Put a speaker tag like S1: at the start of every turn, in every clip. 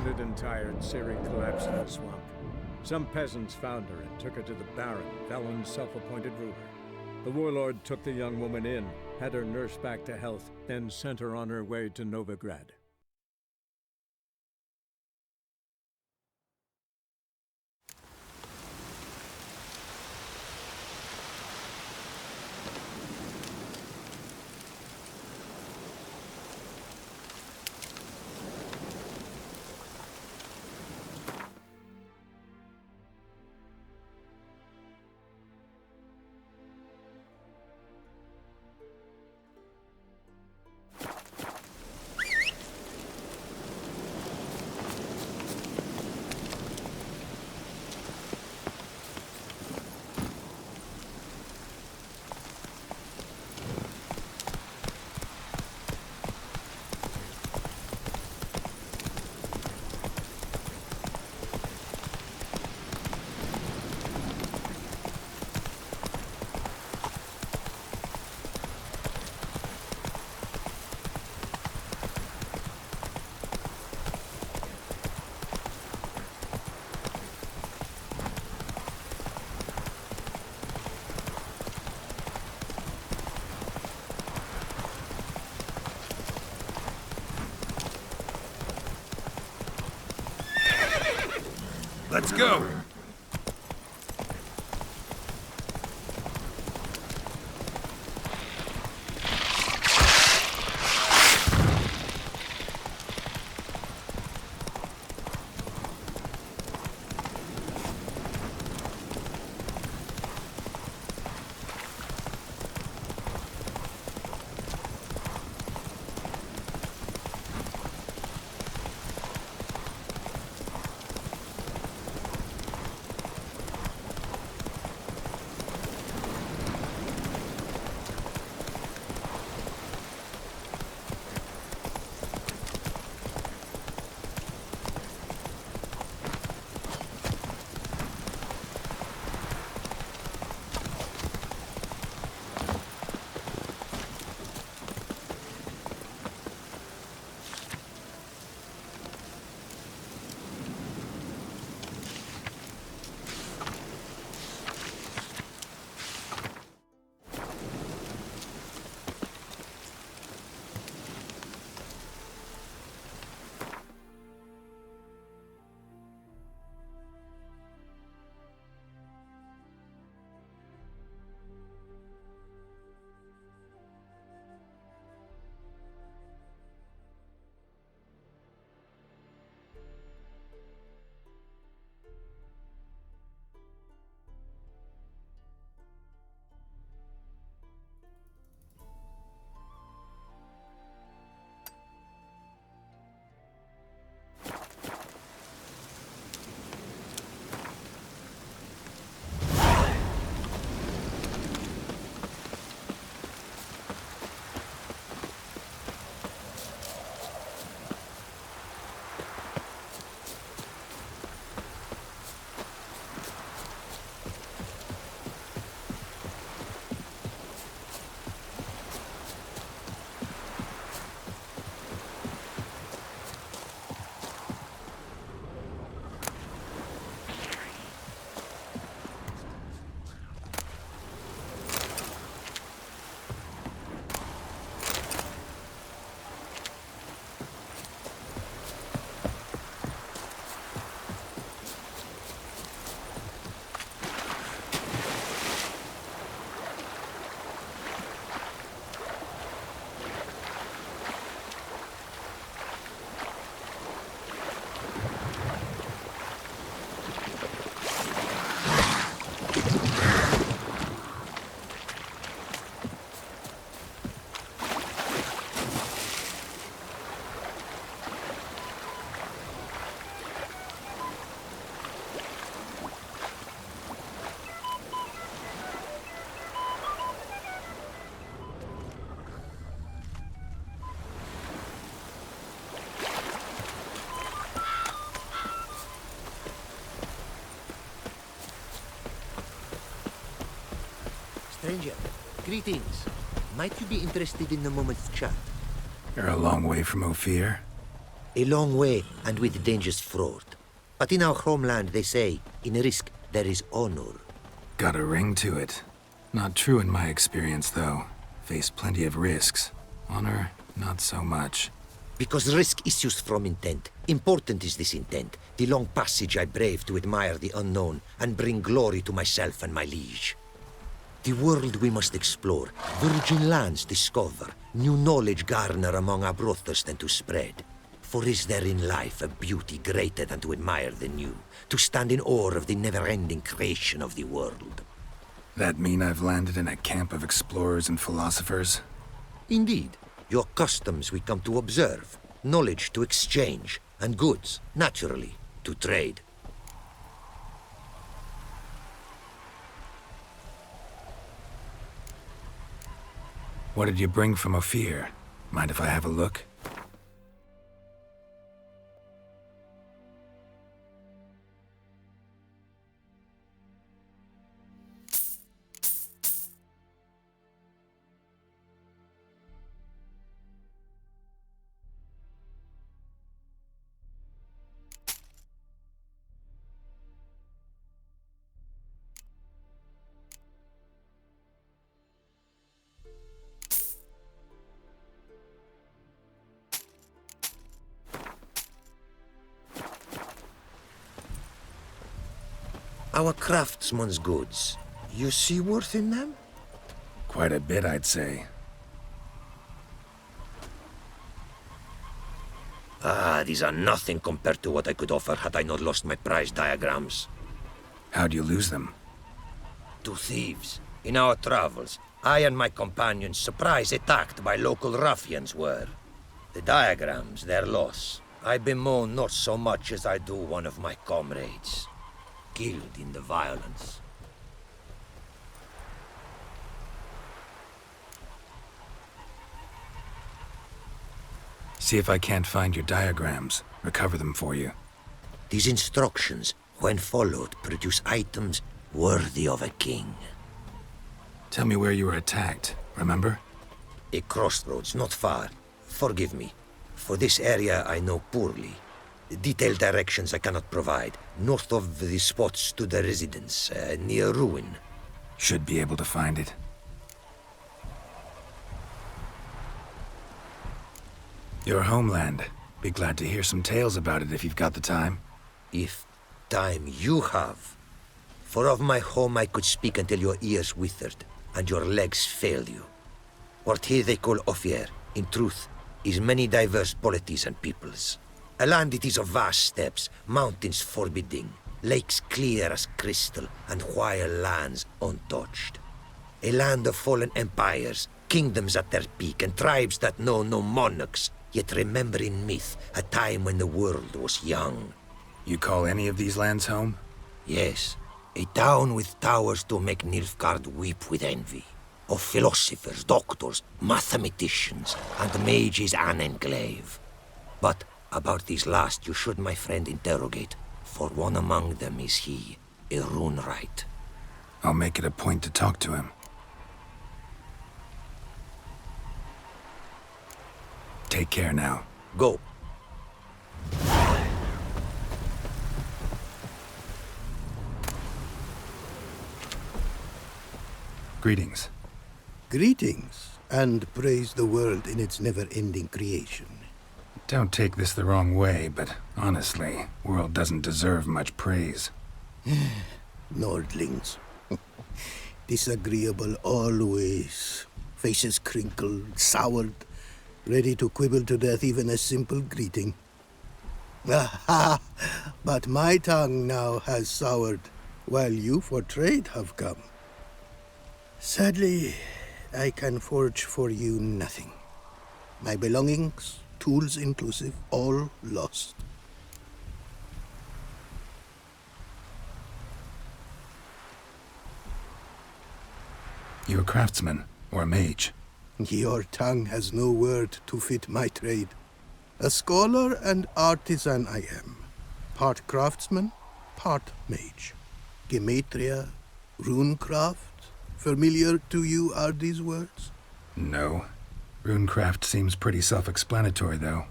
S1: Wounded and tired, Ciri collapsed in the swamp. Some peasants found her and took her to the Baron, Valen's self-appointed ruler. The warlord took the young woman in, had her nursed back to health, then sent her on her way to Novigrad.
S2: Let's go!
S3: Stranger, greetings. Might you be interested in a moment's chat?
S2: You're a long way from Ophir.
S3: A long way and with dangerous fraud. But in our homeland they say, in risk there is honor.
S2: Got a ring to it. Not true in my experience, though. Faced plenty of risks. Honor, not so much.
S3: Because risk issues from intent. Important is this intent. The long passage I brave to admire the unknown and bring glory to myself and my liege. The world we must explore, virgin lands discover, new knowledge garner among our brothers than to spread. For is there in life a beauty greater than to admire the new, to stand in awe of the never-ending creation of the world?
S2: That mean I've landed in a camp of explorers and philosophers?
S3: Indeed. Your customs we come to observe, knowledge to exchange, and goods, naturally, to trade.
S2: What did you bring from Ophir? Mind if I have a look?
S3: Our craftsman's goods, you see worth in them?
S2: Quite a bit, I'd say.
S3: These are nothing compared to what I could offer had I not lost my prize diagrams.
S2: How'd you lose them?
S3: To thieves. In our travels, I and my companions surprise attacked by local ruffians were. The diagrams, their loss. I bemoan not so much as I do one of my comrades. Killed in the violence.
S2: See if I can't find your diagrams. Recover them for you.
S3: These instructions, when followed, produce items worthy of a king.
S2: Tell me where you were attacked, remember?
S3: A crossroads, not far. Forgive me. For this area I know poorly. Detailed directions I cannot provide. North of the spot stood a residence, near ruin.
S2: Should be able to find it. Your homeland. Be glad to hear some tales about it if you've got the time.
S3: If time you have. For of my home I could speak until your ears withered, and your legs failed you. What here they call Ophir, in truth, is many diverse polities and peoples. A land it is of vast steppes, mountains forbidding, lakes clear as crystal, and wild lands untouched. A land of fallen empires, kingdoms at their peak, and tribes that know no monarchs, yet remember in myth a time when the world was young.
S2: You call any of these lands home?
S3: Yes, a town with towers to make Nilfgaard weep with envy. Of philosophers, doctors, mathematicians, and mages an enclave. But about these last you should, my friend, interrogate, for one among them is he, a rune-wright.
S2: I'll make it a point to talk to him. Take care now.
S3: Go.
S2: Greetings.
S4: Greetings, and praise the world in its never-ending creation.
S2: Don't take this the wrong way, but honestly, world doesn't deserve much praise.
S4: Nordlings. Disagreeable always. Faces crinkled, soured, ready to quibble to death even a simple greeting. Aha! But my tongue now has soured, while you for trade have come. Sadly, I can forge for you nothing. My belongings, tools inclusive, all lost.
S2: You a craftsman, or a mage?
S4: Your tongue has no word to fit my trade. A scholar and artisan I am. Part craftsman, part mage. Gematria, runecraft. Familiar to you are these words?
S2: No. Runecraft seems pretty self-explanatory, though.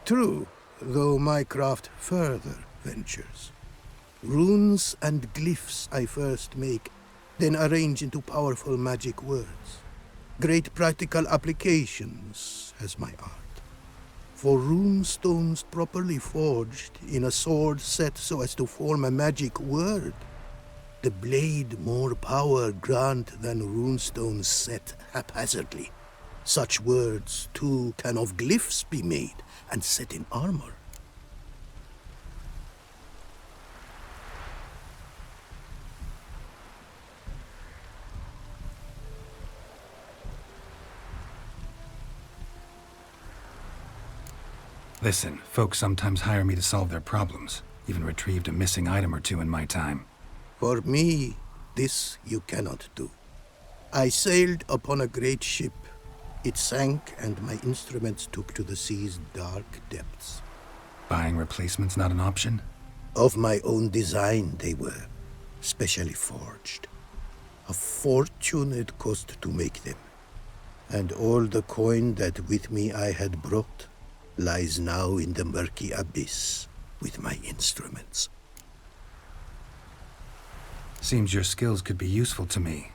S4: True, though my craft further ventures. Runes and glyphs I first make, then arrange into powerful magic words. Great practical applications as my art. For rune stones properly forged in a sword set so as to form a magic word, the blade more power grant than runestones set haphazardly. Such words, too, can of glyphs be made and set in armor.
S2: Listen, folks sometimes hire me to solve their problems. Even retrieved a missing item or two in my time.
S4: For me, this you cannot do. I sailed upon a great ship. It sank, and my instruments took to the sea's dark depths.
S2: Buying replacements not an option?
S4: Of my own design they were, specially forged. A fortune it cost to make them. And all the coin that with me I had brought lies now in the murky abyss with my instruments.
S2: Seems your skills could be useful to me.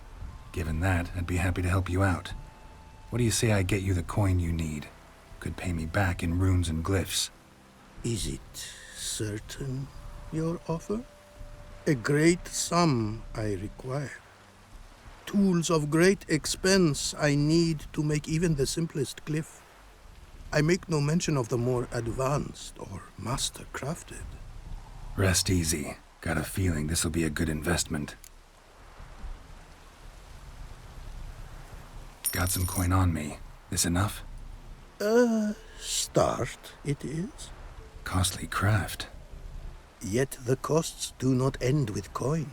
S2: Given that, I'd be happy to help you out. What do you say I get you the coin you need? Could pay me back in runes and glyphs.
S4: Is it certain, your offer? A great sum I require. Tools of great expense I need to make even the simplest glyph. I make no mention of the more advanced or master-crafted.
S2: Rest easy. Got a feeling this'll be a good investment. Got some coin on me. This enough?
S4: Start it is.
S2: Costly craft.
S4: Yet the costs do not end with coin.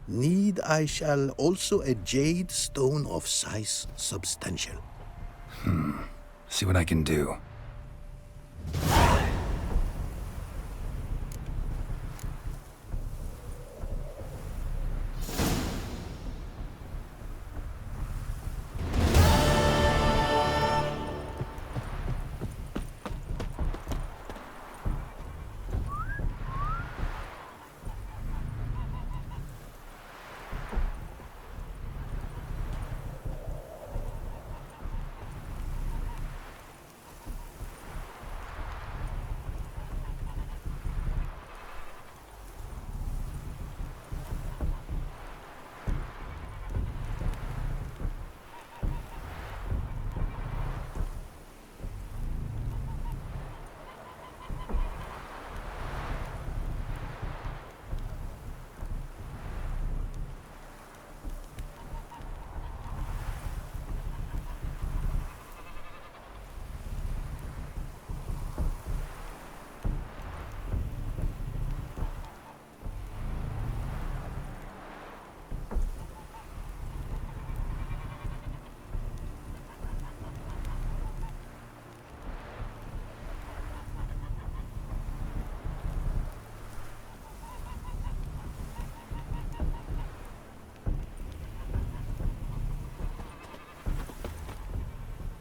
S4: Need I shall also a jade stone of size substantial.
S2: See what I can do.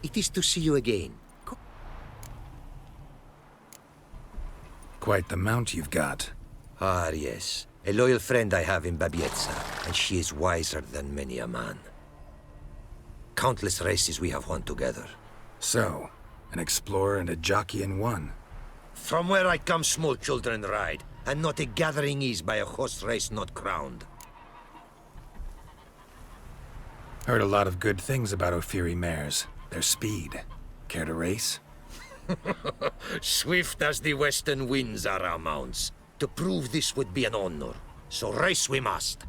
S3: It is to see you again.
S2: Quite the mount you've got.
S3: Ah, yes. A loyal friend I have in Végigjátszás, and she is wiser than many a man. Countless races we have won together.
S2: So, an explorer and a jockey in one.
S3: From where I come, small children ride, and not a gathering is by a horse race not crowned.
S2: Heard a lot of good things about Ophiri mares. Their speed. Care to race?
S3: Swift as the western winds are our mounts. To prove this would be an honor. So race we must.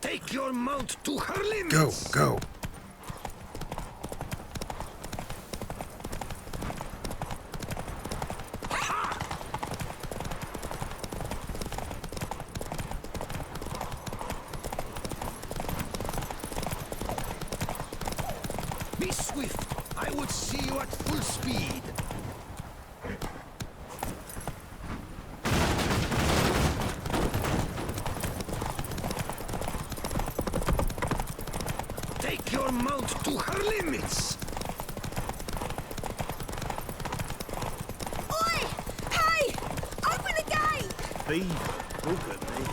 S3: Take your mount to her limits!
S2: Go!
S3: Be swift! I would see you at full speed! Take your mount to her limits!
S5: Oi! Hey! Open the gate!
S6: Thief, look at me.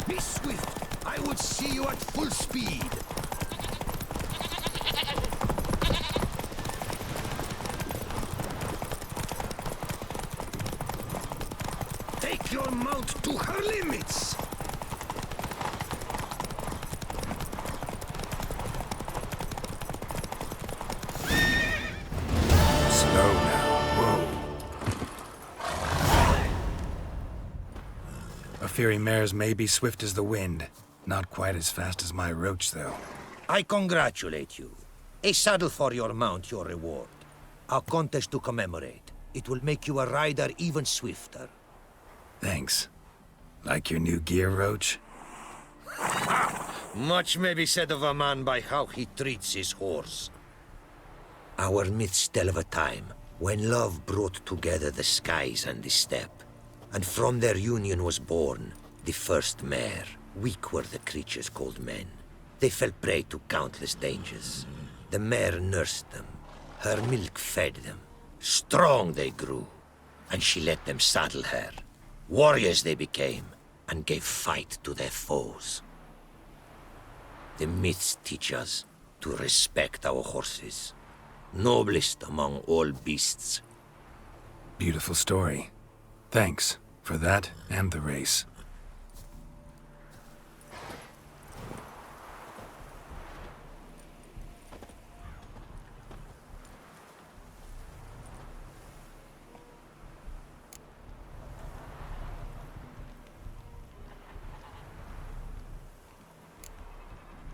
S3: Be swift! I would see you at full speed! Take your mount to her limits!
S2: Slow now. Whoa. A fiery mare's may be swift as the wind. Not quite as fast as my roach, though.
S3: I congratulate you. A saddle for your mount, your reward. A contest to commemorate. It will make you a rider even swifter.
S2: Thanks. Like your new gear, Roach?
S3: Much may be said of a man by how he treats his horse. Our myths tell of a time when love brought together the skies and the steppe, and from their union was born the first mare. Weak were the creatures called men. They fell prey to countless dangers. The mare nursed them. Her milk fed them. Strong they grew, and she let them saddle her. Warriors they became, and gave fight to their foes. The myths teach us to respect our horses, noblest among all beasts.
S2: Beautiful story. Thanks for that and the race.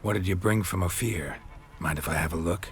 S2: What did you bring from Ophir? Mind if I have a look?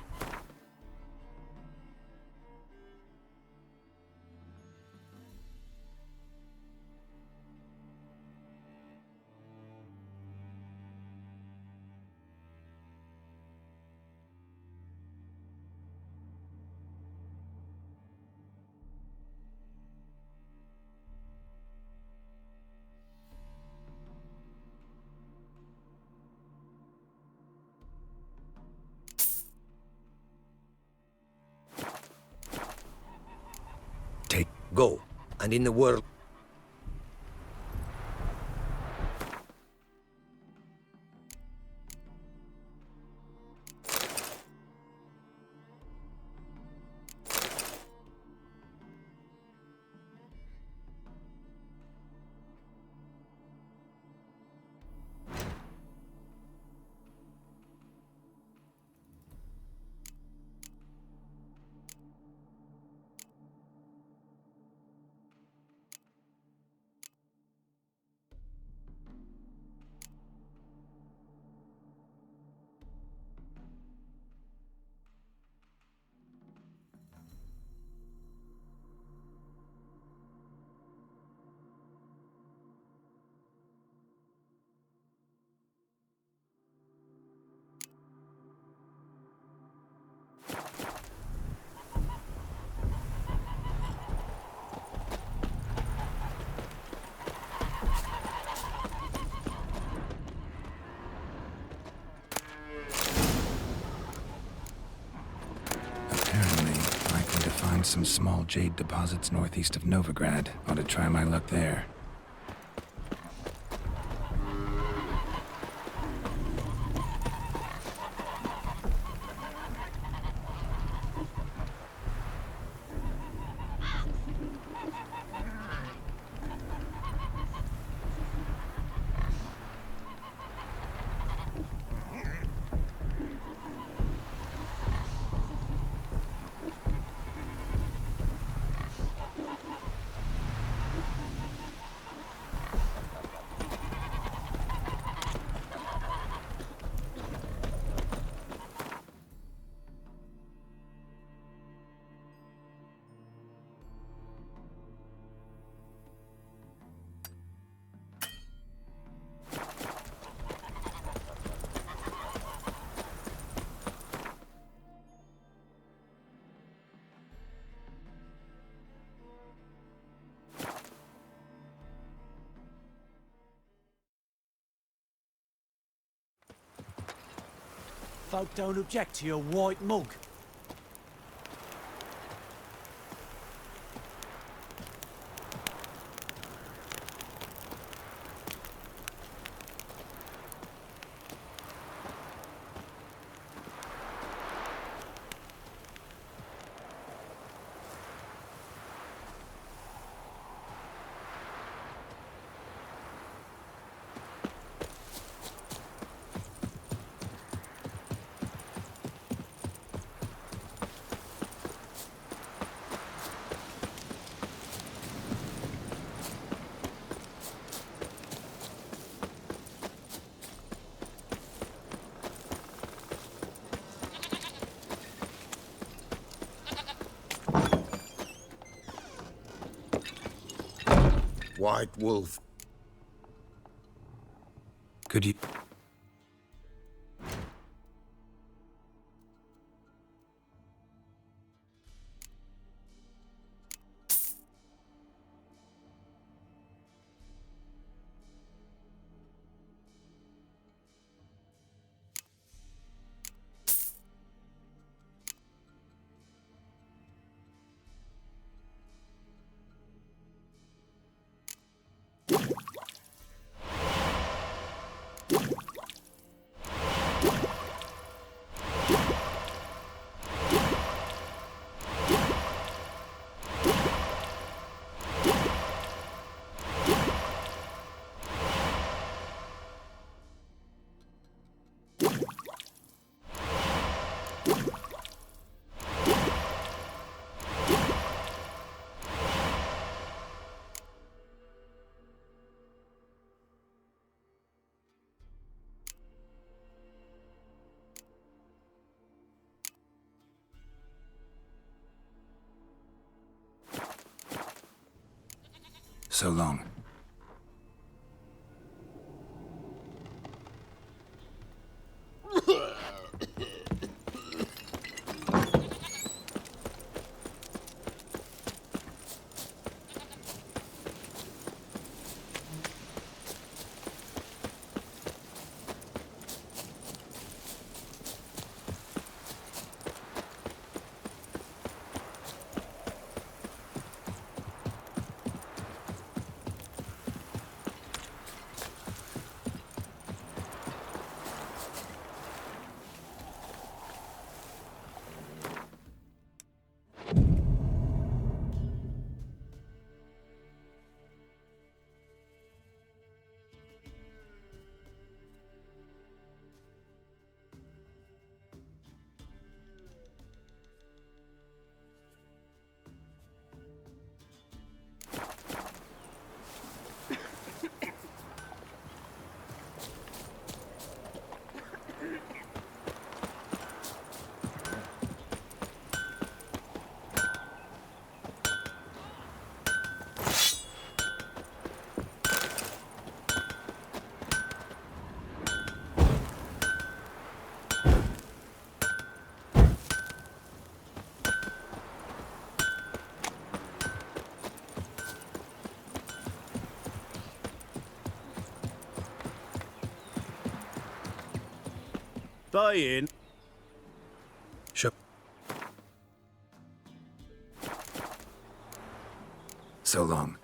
S3: Go, and in the world... Some small jade deposits northeast of Novigrad. Ought to try my luck there.
S6: folk don't object to your white mug.
S7: White wolf.
S2: Could you... So long.
S6: Buy in.
S2: Sure. So long.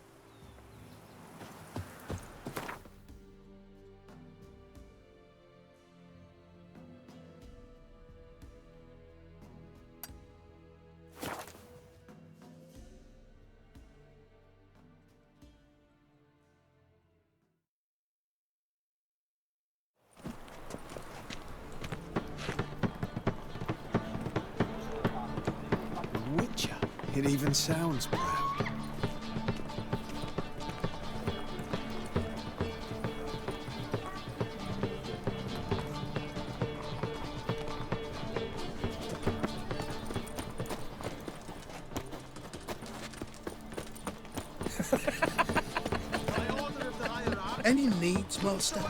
S6: It even sounds proud.
S4: Any needs, master?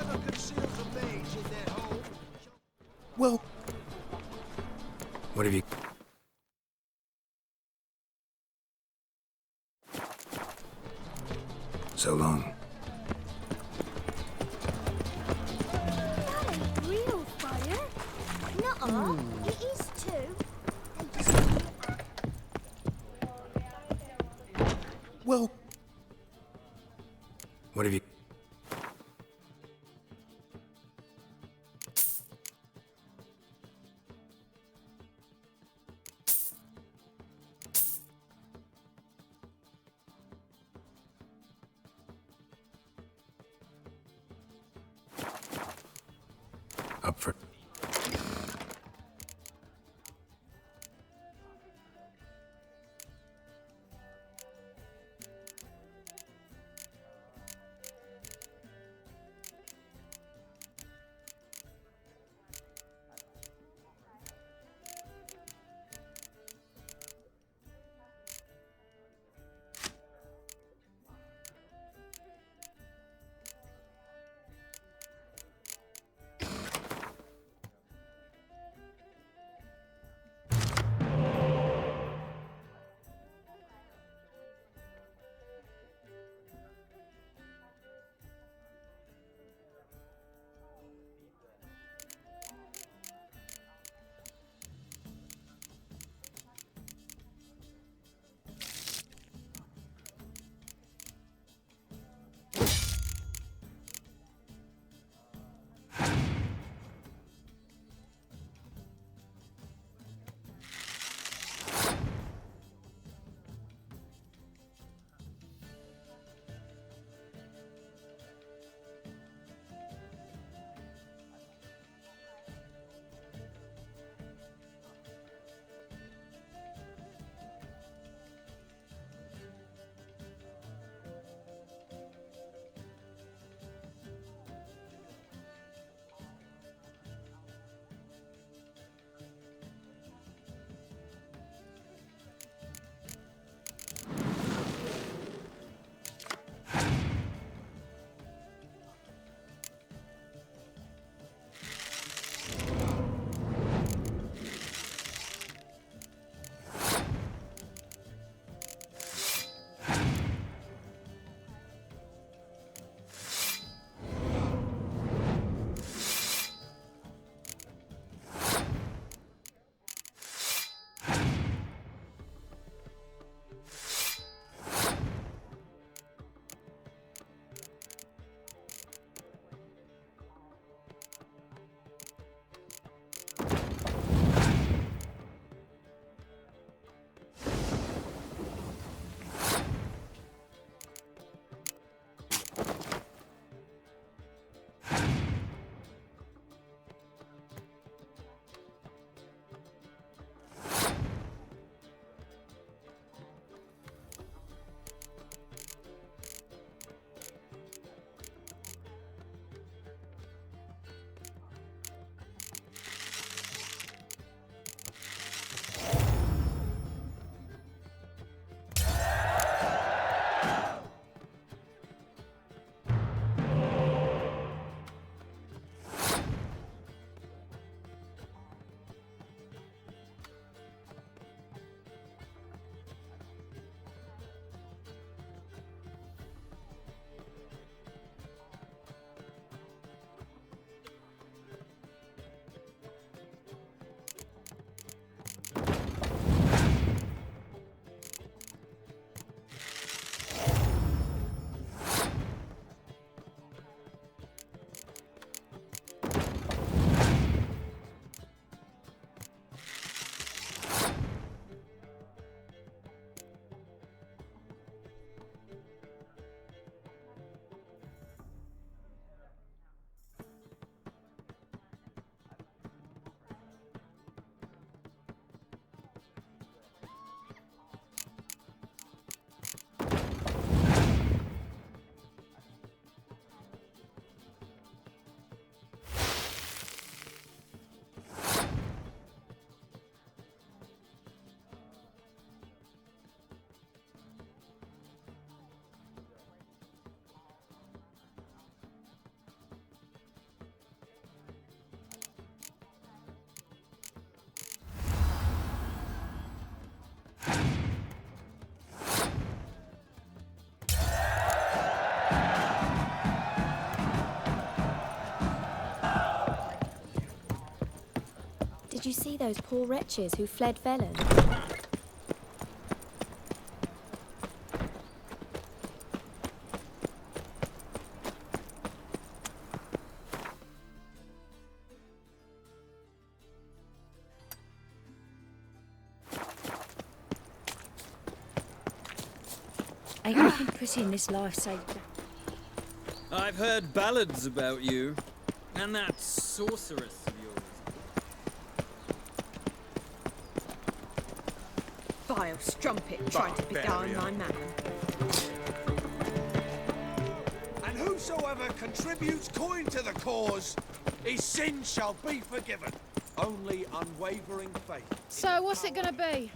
S4: Well,
S2: What have you... So long.
S5: That ain't real fire. Nuh-uh. It is too.
S6: Well,
S2: What have you... Up for...
S5: Did you see those poor wretches who fled Velen?
S8: Ain't nothing pretty in this life, Savior.
S9: I've heard ballads about you. And that sorceress of yours.
S8: Vile strumpet trying to beguile my man.
S6: And whosoever contributes coin to the cause, his sin shall be forgiven. Only unwavering faith.
S10: So, what's it gonna be?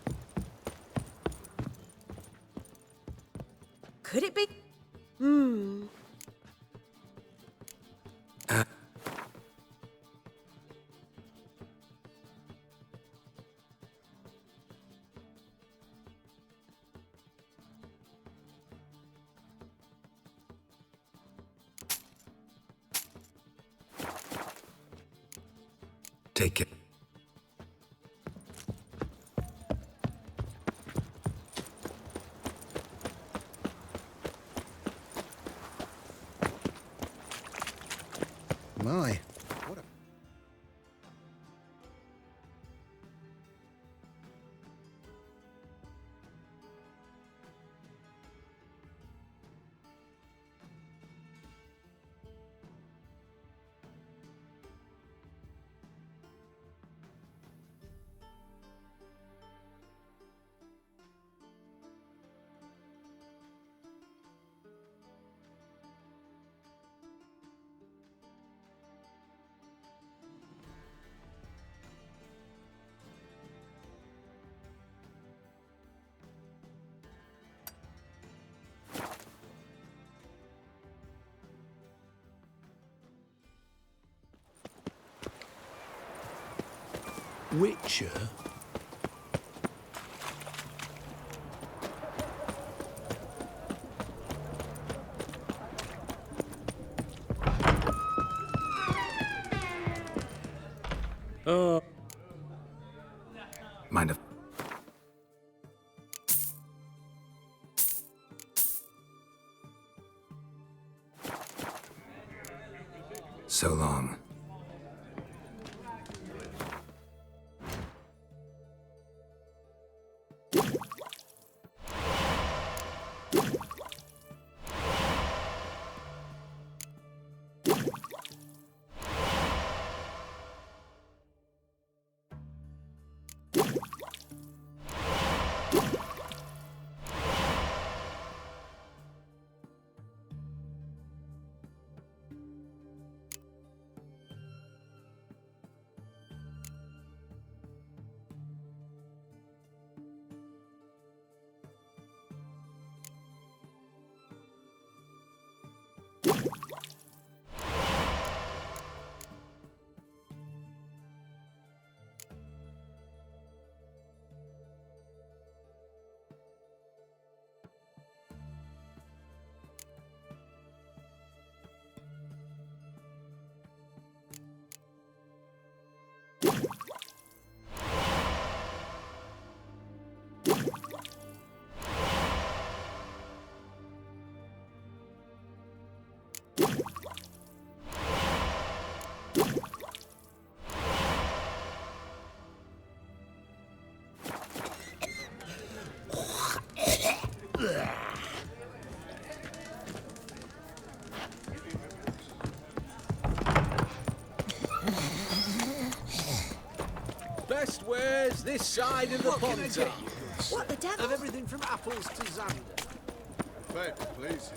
S8: Could it be?
S2: Take it.
S4: My, what a...
S6: Witcher?
S2: Mind if... So long.
S11: Best wares this side of the pond.
S5: What the devil?
S6: Of everything from apples to Xander.
S7: Fed, please.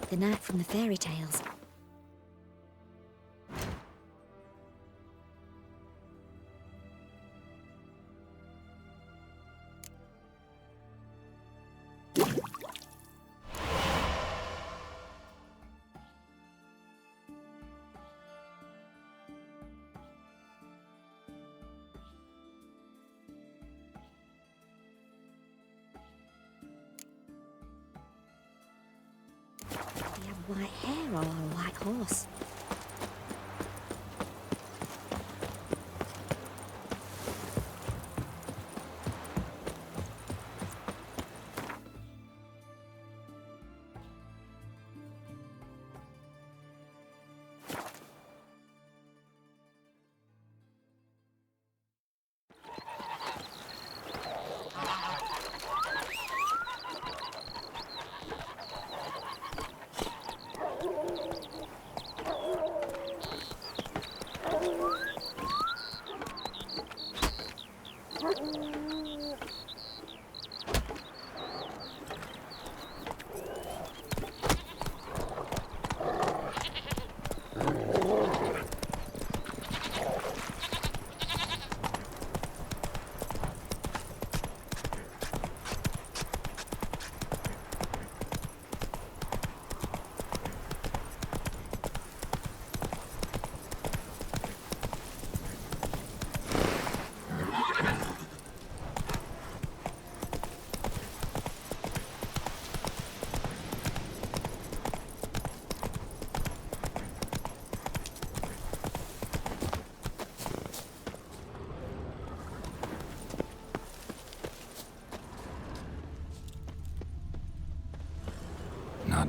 S5: The knight from the fairy tales. They have white hair or a white horse.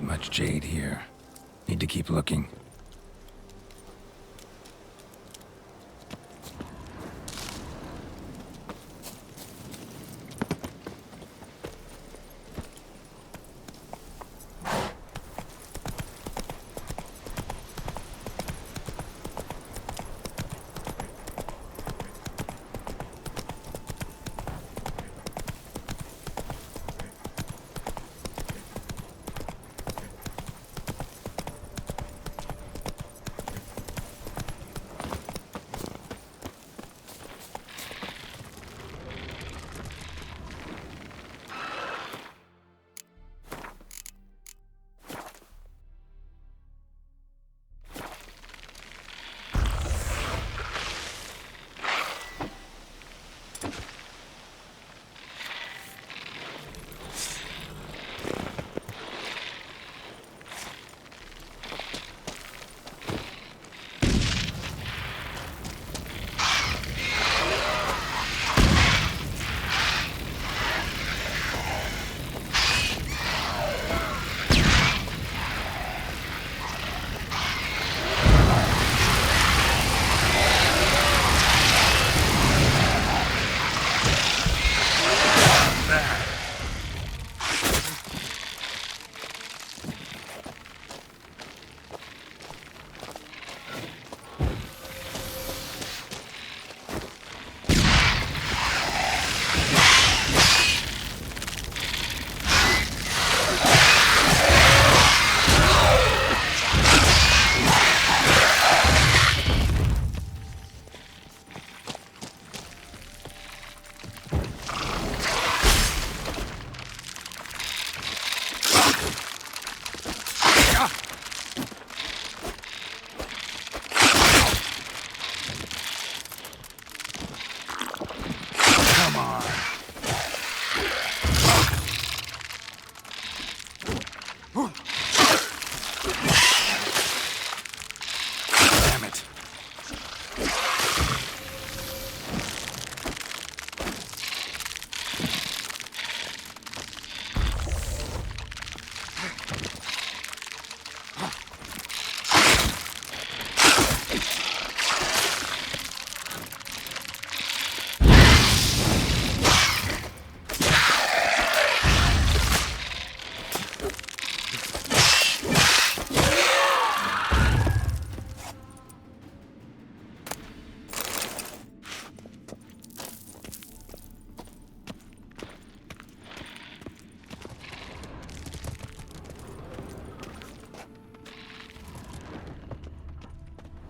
S2: much jade here. Need to keep looking.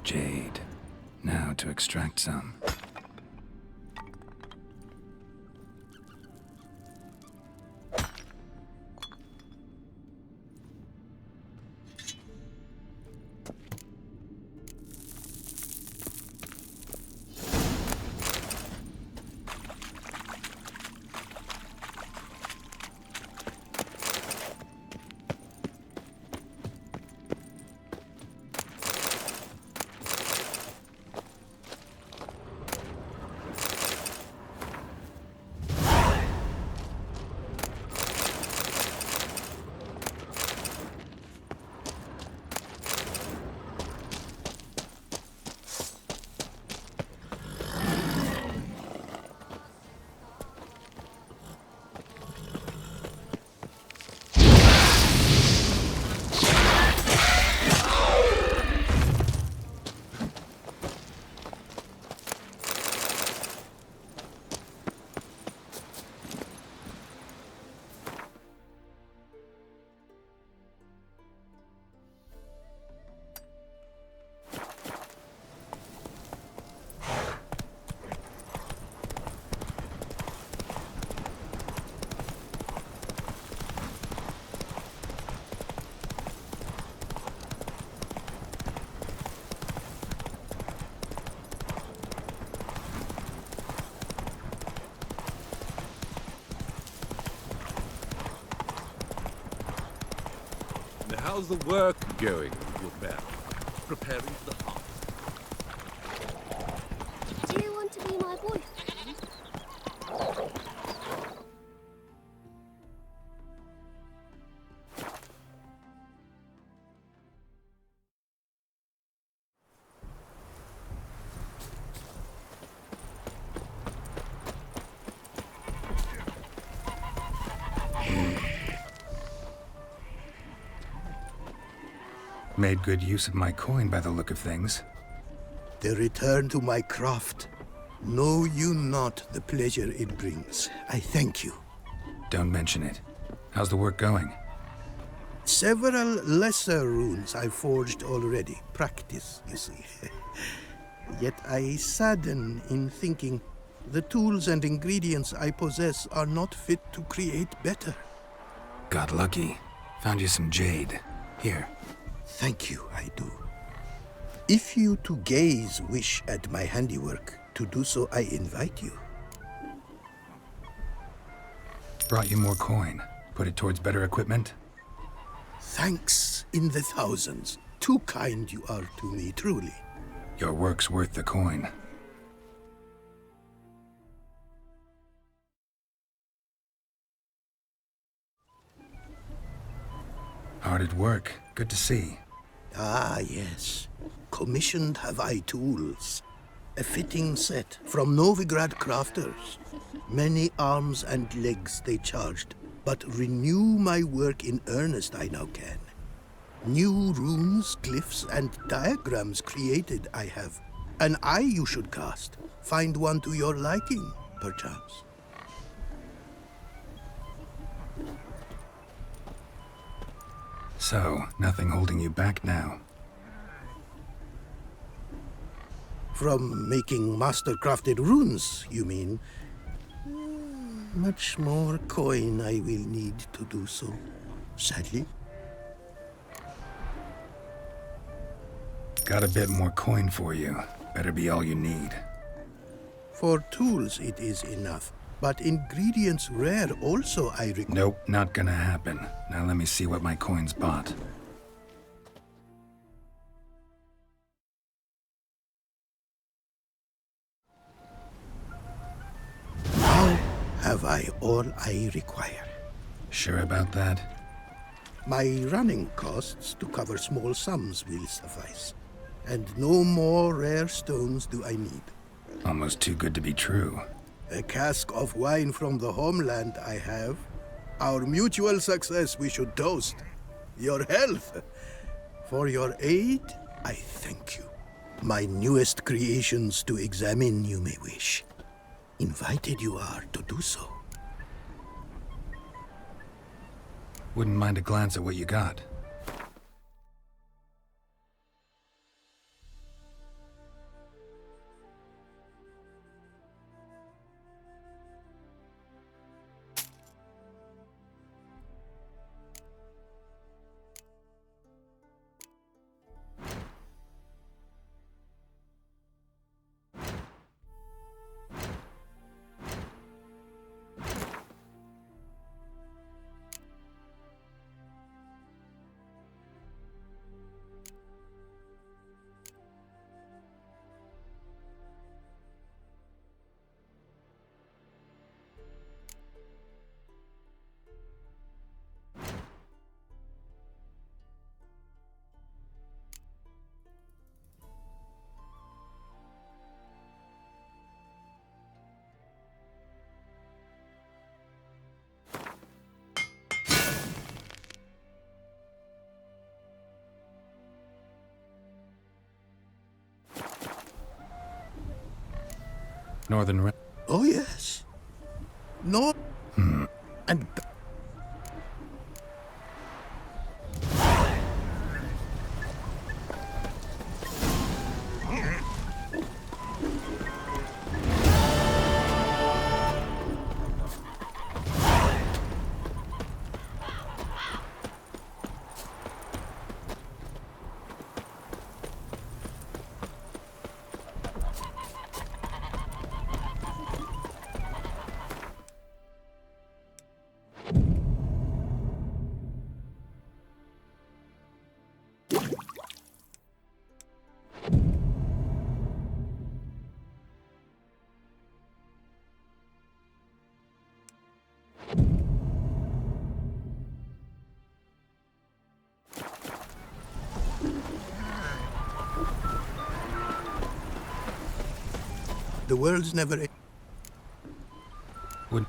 S2: Jade. Now to extract some.
S12: How's the work going, your bell? Preparing for the hunt.
S5: Do you want to be my boyfriend?
S2: Made good use of my coin by the look of things.
S4: The return to my craft. Know you not the pleasure it brings. I thank you.
S2: Don't mention it. How's the work going?
S4: Several lesser runes I've forged already. Practice, you see. Yet I sadden in thinking the tools and ingredients I possess are not fit to create better.
S2: Got lucky. Found you some jade. Here.
S4: Thank you, I do. If you to gaze wish at my handiwork, to do so I invite you.
S2: Brought you more coin. Put it towards better equipment?
S4: Thanks in the thousands. Too kind you are to me, truly.
S2: Your work's worth the coin. Hard at work. Good to see.
S4: Ah, yes. Commissioned have I tools. A fitting set from Novigrad crafters. Many arms and legs they charged, but renew my work in earnest I now can. New runes, glyphs, and diagrams created I have. An eye you should cast. Find one to your liking, perchance.
S2: So, nothing holding you back now.
S4: From making master-crafted runes, you mean? Much more coin I will need to do so, sadly.
S2: Got a bit more coin for you. Better be all you need.
S4: For tools it is enough, but ingredients rare also I require.
S2: Nope, not gonna happen. Now let me see what my coin's bought.
S4: Now have I all I require.
S2: Sure about that?
S4: My running costs to cover small sums will suffice. And no more rare stones do I need.
S2: Almost too good to be true.
S4: A cask of wine from the homeland I have. Our mutual success we should toast. Your health. For your aid, I thank you. My newest creations to examine you may wish. Invited you are to do so.
S2: Wouldn't mind a glance at what you got. Northern...
S4: Oh, yes. No. And... The world's never...
S2: Would...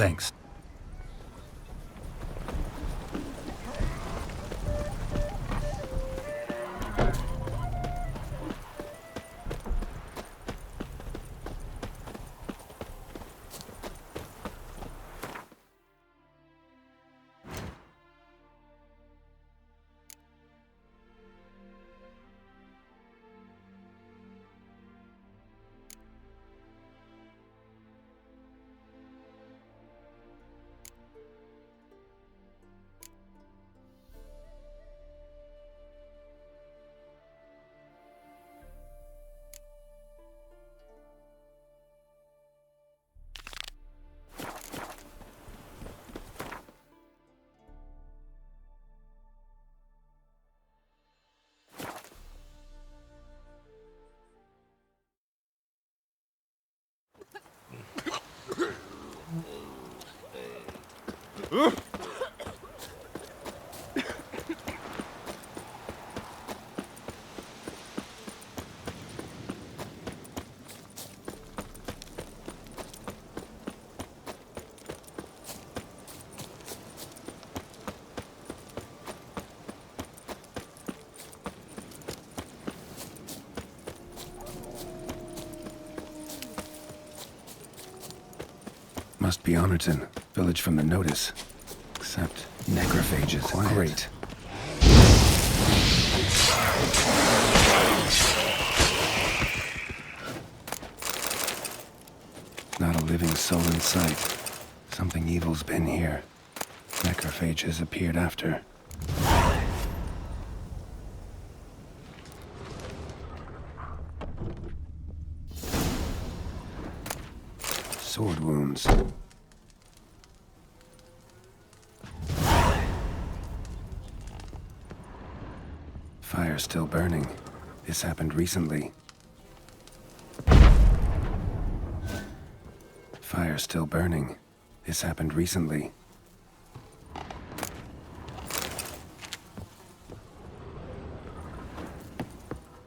S2: Thanks. Must be Honorton, village from the notice. Except necrophages. Great. Not a living soul in sight. Something evil's been here. Necrophages appeared after. Sword wounds. Fire still burning. This happened recently. Fire still burning. This happened recently.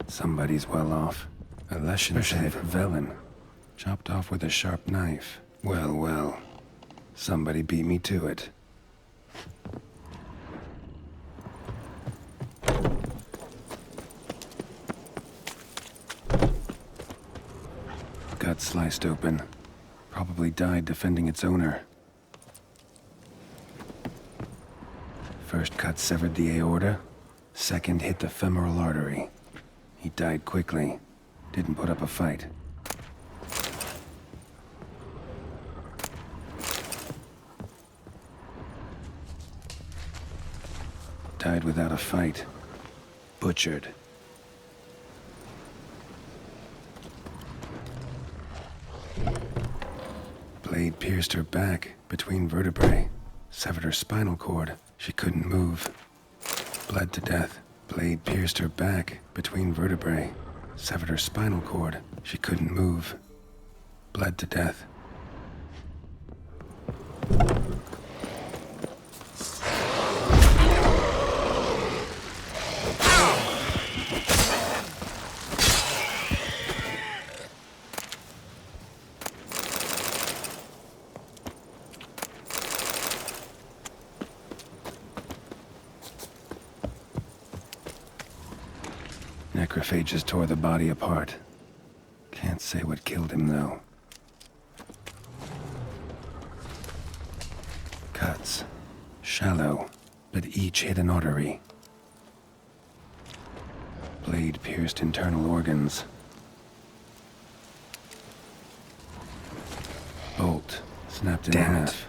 S2: Somebody's well off. A Leshen's head, Velen. Chopped off with a sharp knife. Well, well. Somebody beat me to it. Gut sliced open. Probably died defending its owner. First cut severed the aorta. Second hit the femoral artery. He died quickly. Didn't put up a fight. Died without a fight. Butchered. Blade pierced her back between vertebrae. Severed her spinal cord. She couldn't move. Bled to death. Blade pierced her back between vertebrae. Severed her spinal cord. She couldn't move. Bled to death. Necrophages tore the body apart. Can't say what killed him, though. Cuts. Shallow, but each hit an artery. Blade pierced internal organs. Bolt snapped in half.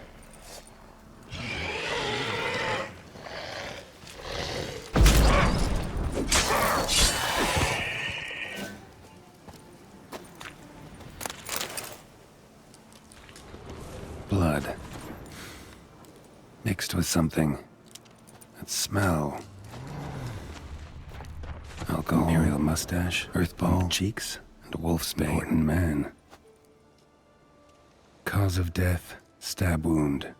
S2: Blood. Mixed with something. That smell. Alcohol. Imperial mustache, earthball cheeks, and a wolfsbane. Important man. Cause of death, stab wound.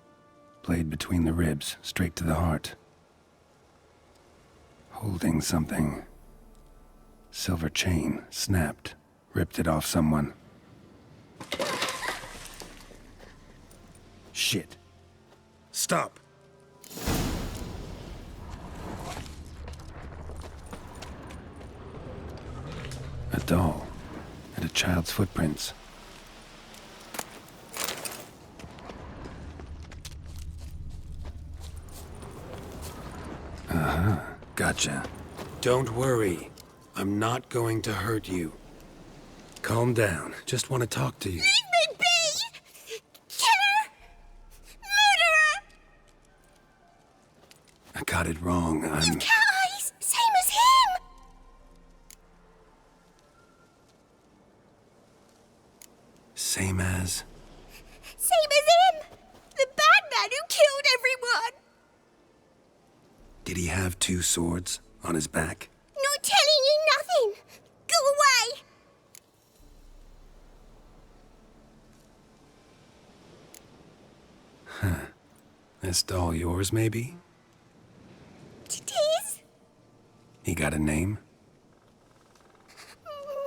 S2: Blade between the ribs, straight to the heart. Holding something. Silver chain, snapped. Ripped it off someone. Shit. Stop! A doll. And a child's footprints. Uh-huh. Gotcha. Don't worry. I'm not going to hurt you. Calm down. Just want to talk to you.
S5: Leave me be! Killer! Murderer!
S2: I got it wrong.
S5: You've cat eyes! Same as him!
S2: Same as...
S5: Same as him! The bad man who killed everyone!
S2: Did he have 2 swords on his back?
S5: Not telling you nothing! Go away!
S2: Huh. This doll yours, maybe?
S5: It is?
S2: He got a name?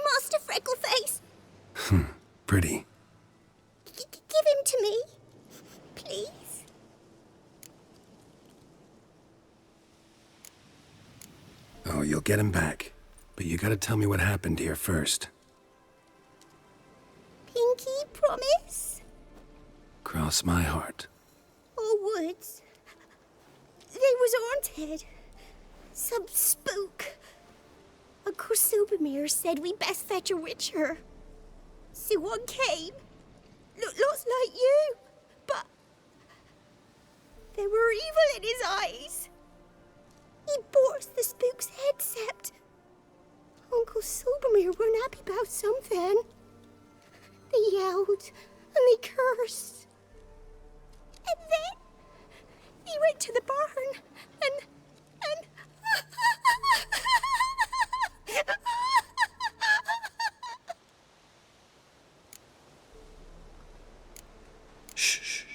S5: Master Freckleface.
S2: Pretty.
S5: Give him to me. Please.
S2: Oh, you'll get him back. But you gotta tell me what happened here first.
S5: Pinky promise?
S2: Cross my heart.
S5: Or woods. They was haunted. Some spook. Uncle Supermere said we best fetch a witcher. So one came. Looked like you. But there were evil in his eyes. He bore the spook's head, except Uncle Silvermere weren't happy about something. They yelled and they cursed. And then he went to the barn and
S2: Shh.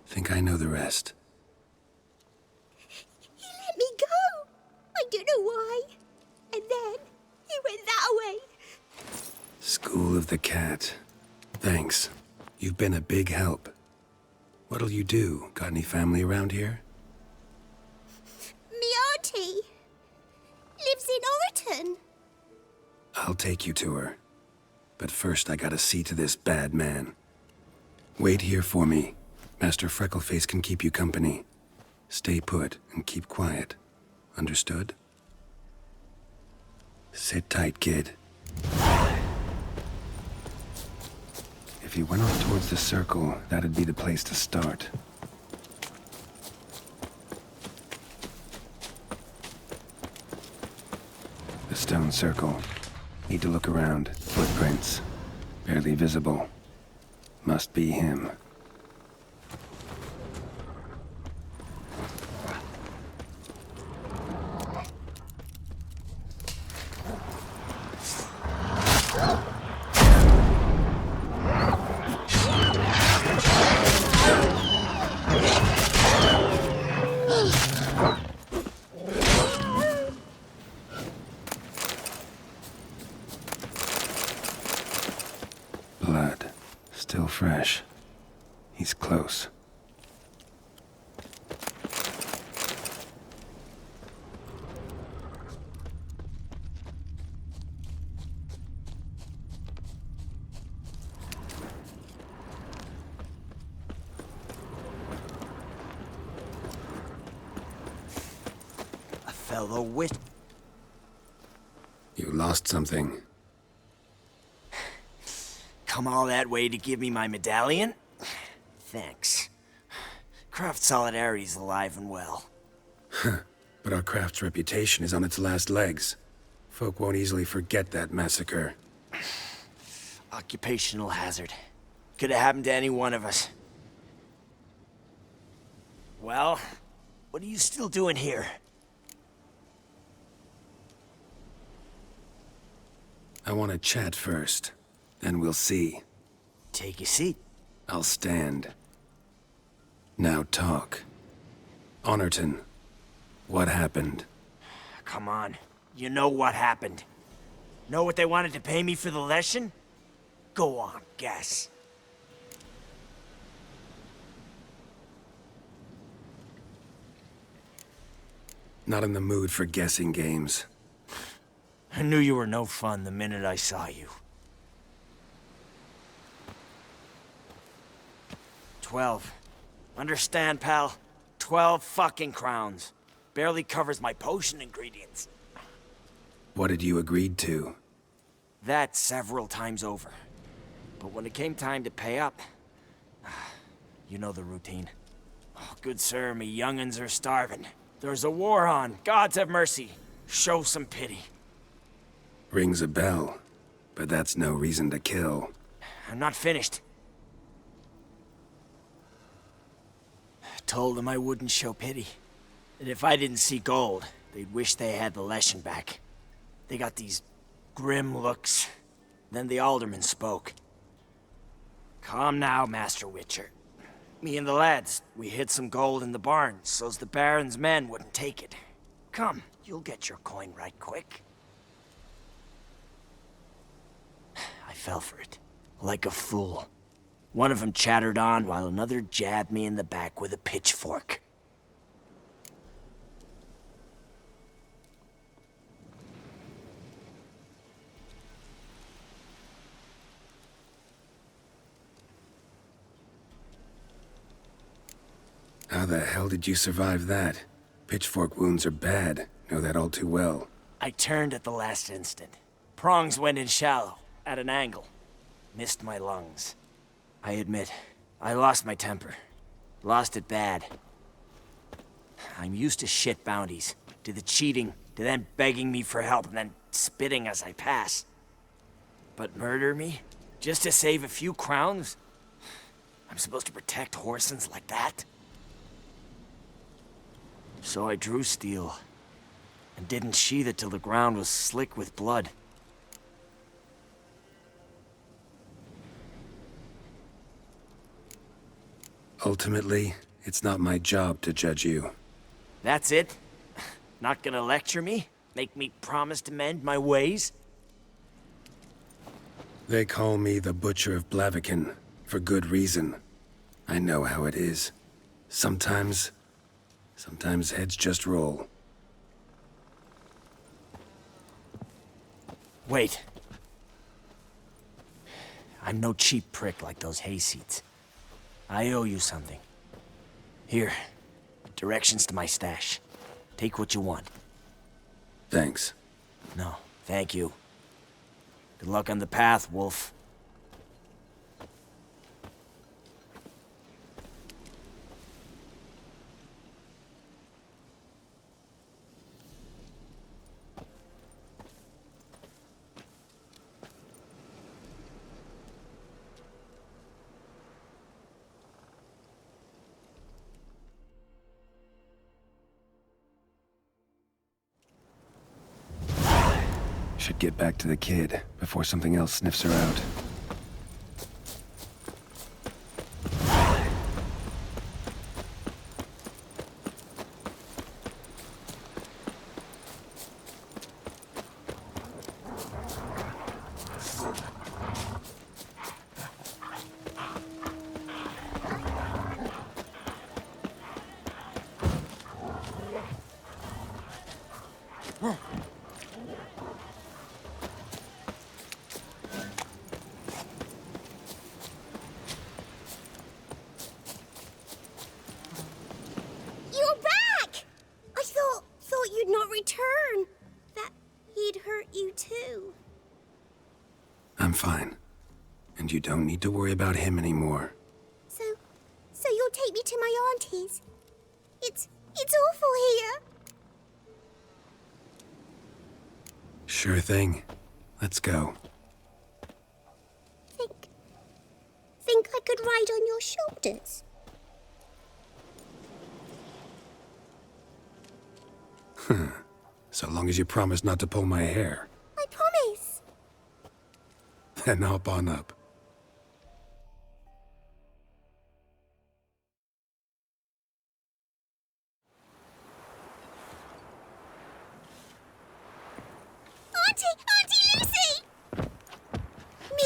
S2: Think I know the rest.
S5: He let me go. I don't know why. And then he went that way.
S2: School of the Cat. Thanks. You've been a big help. What'll you do? Got any family around here?
S5: Me auntie lives in Overton.
S2: I'll take you to her. But first I gotta see to this bad man. Wait here for me. Master Freckleface can keep you company. Stay put and keep quiet. Understood? Sit tight, kid. If you went off towards the circle, that'd be the place to start. The stone circle. Need to look around. Footprints. Barely visible. Must be him. Blood. Still fresh. He's close.
S13: A fellow witch.
S2: You lost something.
S13: Come all that way to give me my medallion? Thanks. Craft solidarity's alive and well.
S2: But our craft's reputation is on its last legs. Folk won't easily forget that massacre.
S13: Occupational hazard. Could have happened to any one of us. Well, what are you still doing here?
S2: I want to chat first. Then we'll see.
S13: Take a seat.
S2: I'll stand. Now talk. Honorton, what happened?
S13: Come on. You know what happened. Know what they wanted to pay me for the lesson? Go on, guess.
S2: Not in the mood for guessing games.
S13: I knew you were no fun the minute I saw you. 12. Understand, pal? 12 fucking crowns. Barely covers my potion ingredients.
S2: What had you agreed to?
S13: That several times over. But when it came time to pay up, you know the routine. Oh, good sir, me young'uns are starving. There's a war on. Gods have mercy. Show some pity.
S2: Rings a bell, but that's no reason to kill.
S13: I'm not finished. Told them I wouldn't show pity. That if I didn't see gold, they'd wish they had the lesson back. They got these grim looks. Then the alderman spoke. Calm now, Master Witcher. Me and the lads, we hid some gold in the barn, so's the Baron's men wouldn't take it. Come, you'll get your coin right quick. I fell for it, like a fool. One of them chattered on while another jabbed me in the back with a pitchfork.
S2: How the hell did you survive that? Pitchfork wounds are bad. Know that all too well.
S13: I turned at the last instant. Prongs went in shallow, at an angle. Missed my lungs. I admit, I lost my temper. Lost it bad. I'm used to shit bounties, to the cheating, to them begging me for help and then spitting as I pass. But murder me? Just to save a few crowns? I'm supposed to protect Horsens like that? So I drew steel, and didn't sheathe it till the ground was slick with blood.
S2: Ultimately, it's not my job to judge you.
S13: That's it? Not gonna lecture me? Make me promise to mend my ways?
S2: They call me the Butcher of Blaviken, for good reason. I know how it is. Sometimes heads just roll.
S13: Wait. I'm no cheap prick like those hayseeds. I owe you something. Here, directions to my stash. Take what you want.
S2: Thanks.
S13: No, thank you. Good luck on the path, Wolf.
S2: Should get back to the kid before something else sniffs her out.
S5: You're back! I thought you'd not return. That he'd hurt you too.
S2: I'm fine. And you don't need to worry about him anymore.
S5: So you'll take me to my auntie's? It's awful here.
S2: Sure thing. Let's go.
S5: Think I could ride on your shoulders?
S2: So long as you promise not to pull my hair.
S5: I promise.
S2: Then hop on up.
S5: Auntie Lucy!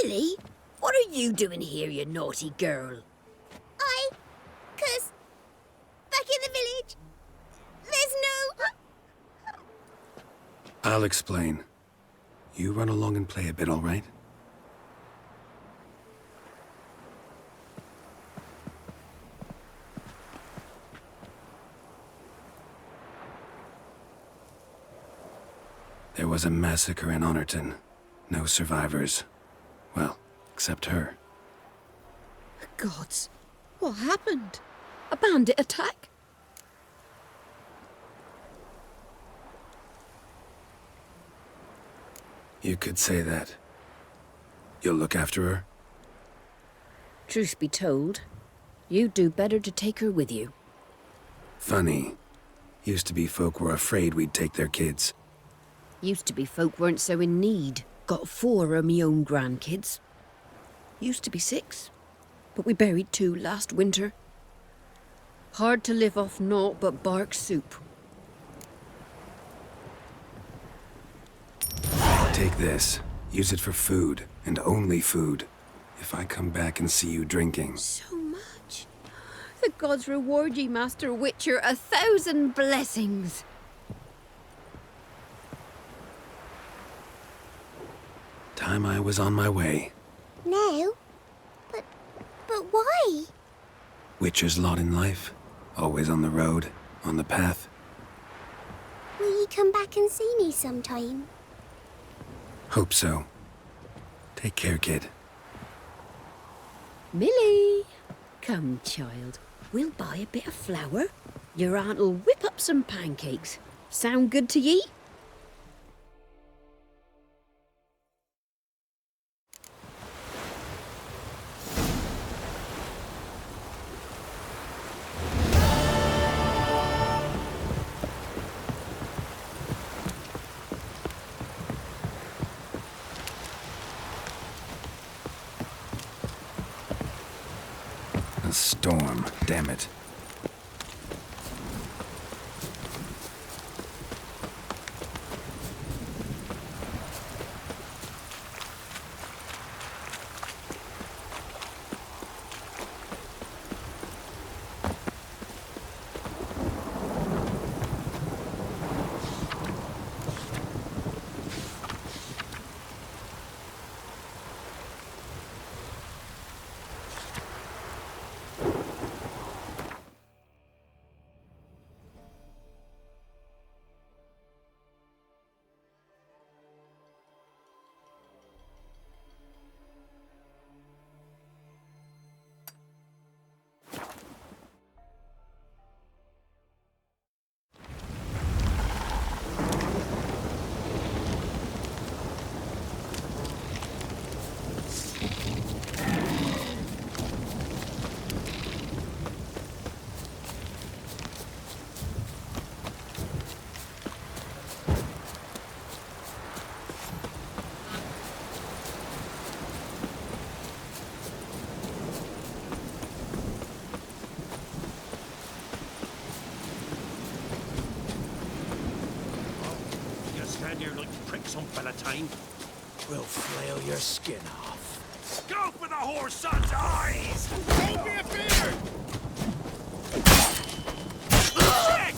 S14: Millie, what are you doing here, you naughty girl?
S5: 'Cause back in the village, there's
S2: I'll explain. You run along and play a bit, all right? There was a massacre in Honorton. No survivors. Well, except her.
S14: Gods, what happened? A bandit attack?
S2: You could say that. You'll look after her?
S14: Truth be told, you'd do better to take her with you.
S2: Funny. Used to be folk were afraid we'd take their kids.
S14: Used to be folk weren't so in need. Got 4 of me own grandkids. Used to be 6, but we buried 2 last winter. Hard to live off naught but bark soup.
S2: Take this. Use it for food, and only food. If I come back and see you drinking.
S14: So much. The gods reward ye, Master Witcher, 1,000 blessings.
S2: Time I was on my way.
S5: No. But why?
S2: Witcher's lot in life. Always on the road, on the path.
S5: Will you come back and see me sometime?
S2: Hope so. Take care, kid.
S14: Millie! Come, child. We'll buy a bit of flour. Your aunt'll whip up some pancakes. Sound good to ye?
S2: A storm, damn it.
S15: Some fella time.
S6: We'll flail your skin off.
S15: Go for the whore's son's eyes! Don't be afeard! Check!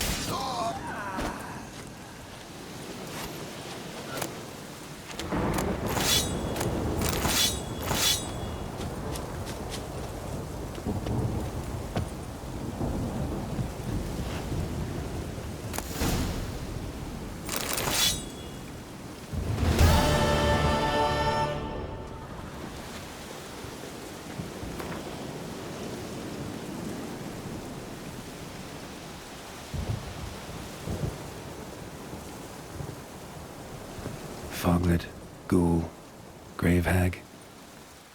S2: Foglet, Ghoul, Grave Hag.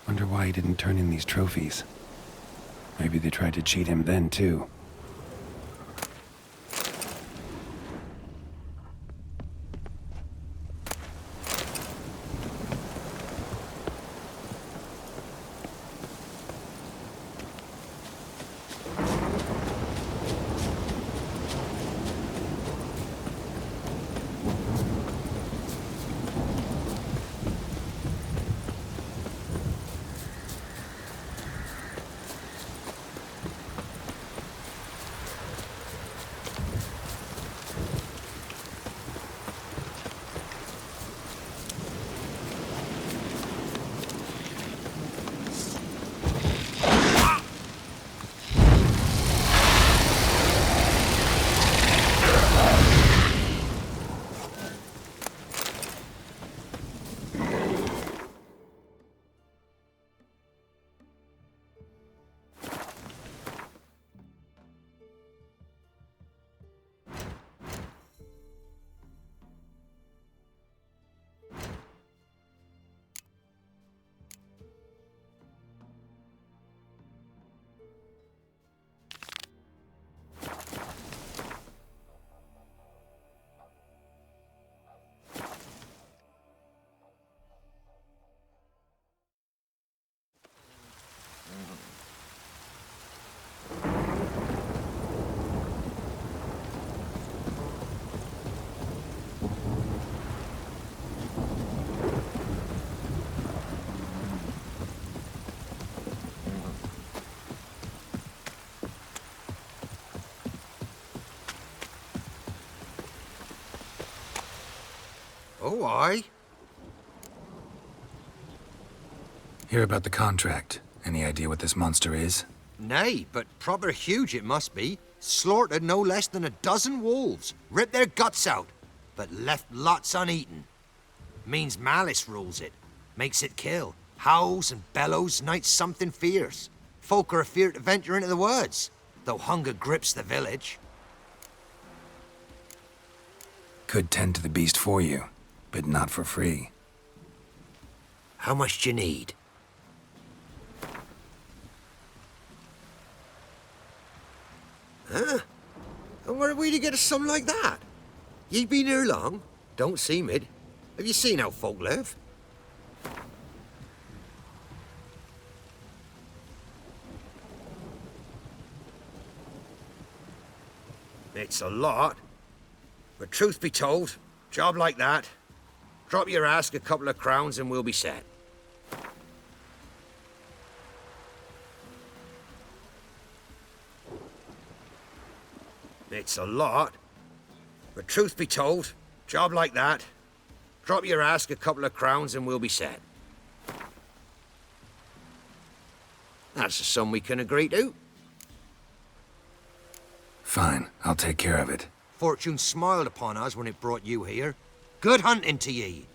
S2: Wonder why he didn't turn in these trophies. Maybe they tried to cheat him then, too.
S3: aye.
S2: Hear about the contract. Any idea what this monster is?
S3: Nay, but proper huge it must be. Slaughtered no less than 12 wolves. Ripped their guts out, but left lots uneaten. Means malice rules it. Makes it kill. Howls and bellows nights something fierce. Folk are afeard to venture into the woods, though hunger grips the village.
S2: Could tend to the beast for you, but not for free.
S3: How much do you need? Huh? And where are we to get a sum like that? Ye been here long? Don't seem it. Have you seen how folk live? It's a lot. But truth be told, job like that, drop your ask a couple of crowns and we'll be set. It's a lot. But truth be told, job like that, drop your ask a couple of crowns and we'll be set. That's a sum we can agree to.
S2: Fine, I'll take care of it.
S3: Fortune smiled upon us when it brought you here. Good hunting to ye.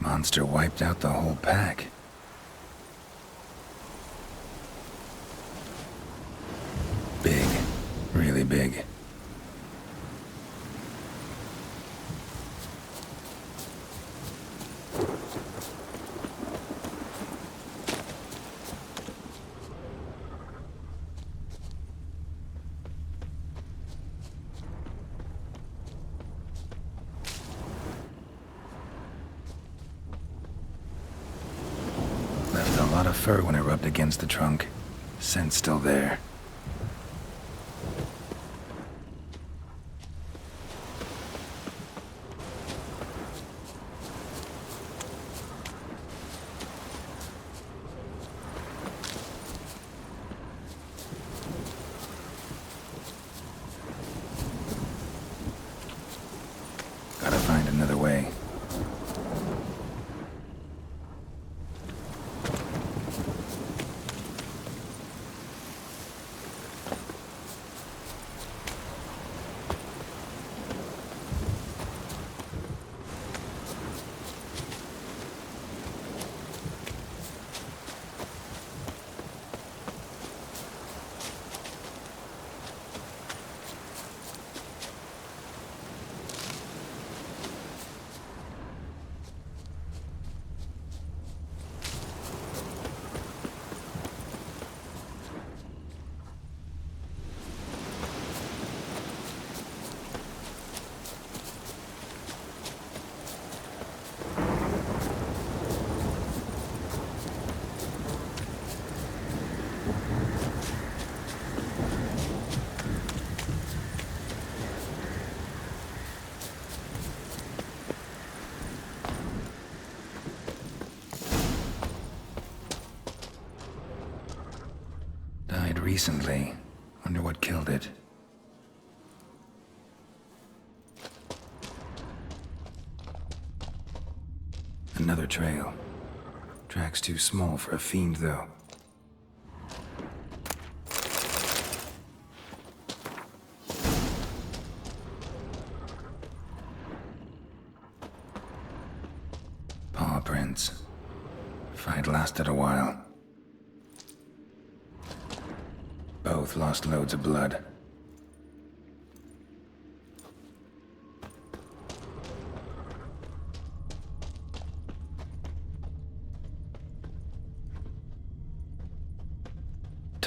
S2: Monster wiped out the whole pack. Big. Really big. A lot of fur when it rubbed against the trunk. Scent's still there. Gotta find another way. Died recently. Wonder what killed it. Another trail. Track's too small for a fiend, though. Paw prints. Fight lasted a while. Both lost loads of blood.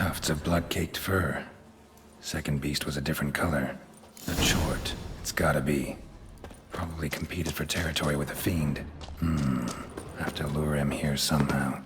S2: Tufts of blood-caked fur. Second beast was a different color. A chort. It's gotta be. Probably competed for territory with a fiend. Have to lure him here somehow.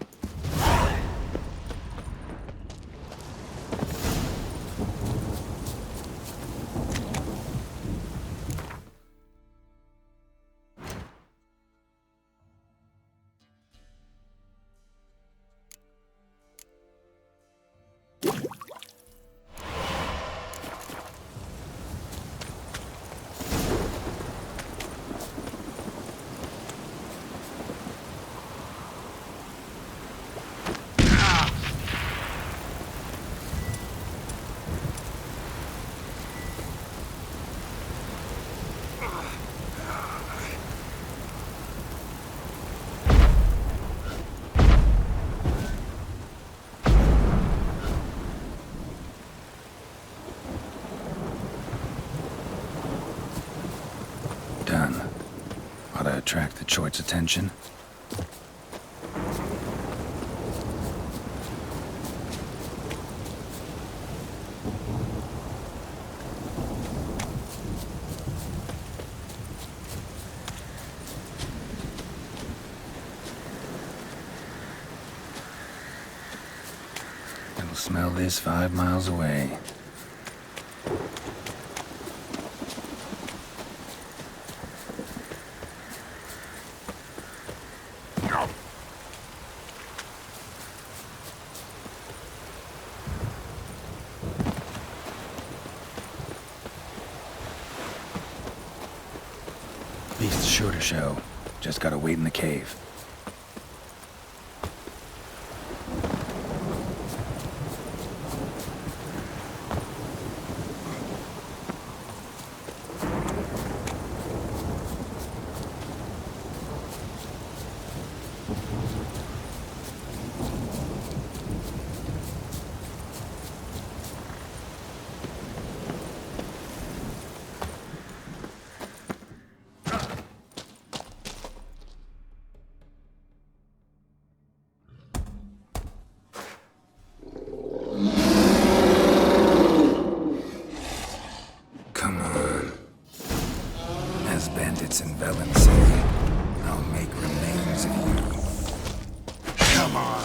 S2: Done. Ought to attract the chort's attention. It'll smell this 5 miles away. Beast's sure to show. Just gotta wait in the cave. Bandits and Velen say, I'll make remains of you. Come on!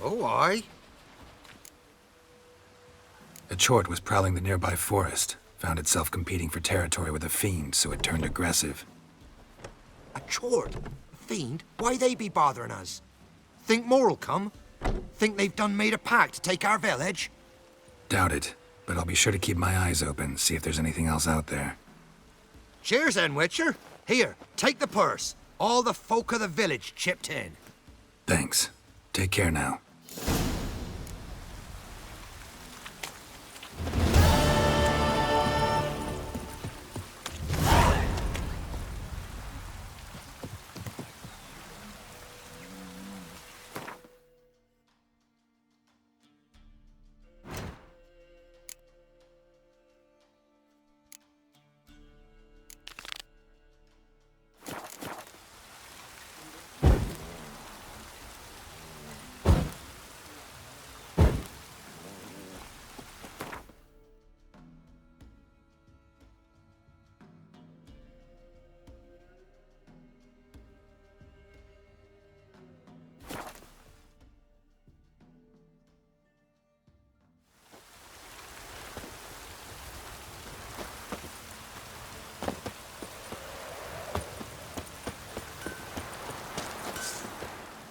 S3: Oh, aye.
S2: A chort was prowling the nearby forest. Found itself competing for territory with a fiend, so it turned aggressive.
S3: A chort? A fiend? Why they be bothering us? Think more'll come? Think they've done made a pact to take our village?
S2: Doubt it, but I'll be sure to keep my eyes open, see if there's anything else out there.
S3: Cheers then, Witcher. Here, take the purse. All the folk of the village chipped in.
S2: Thanks. Take care now.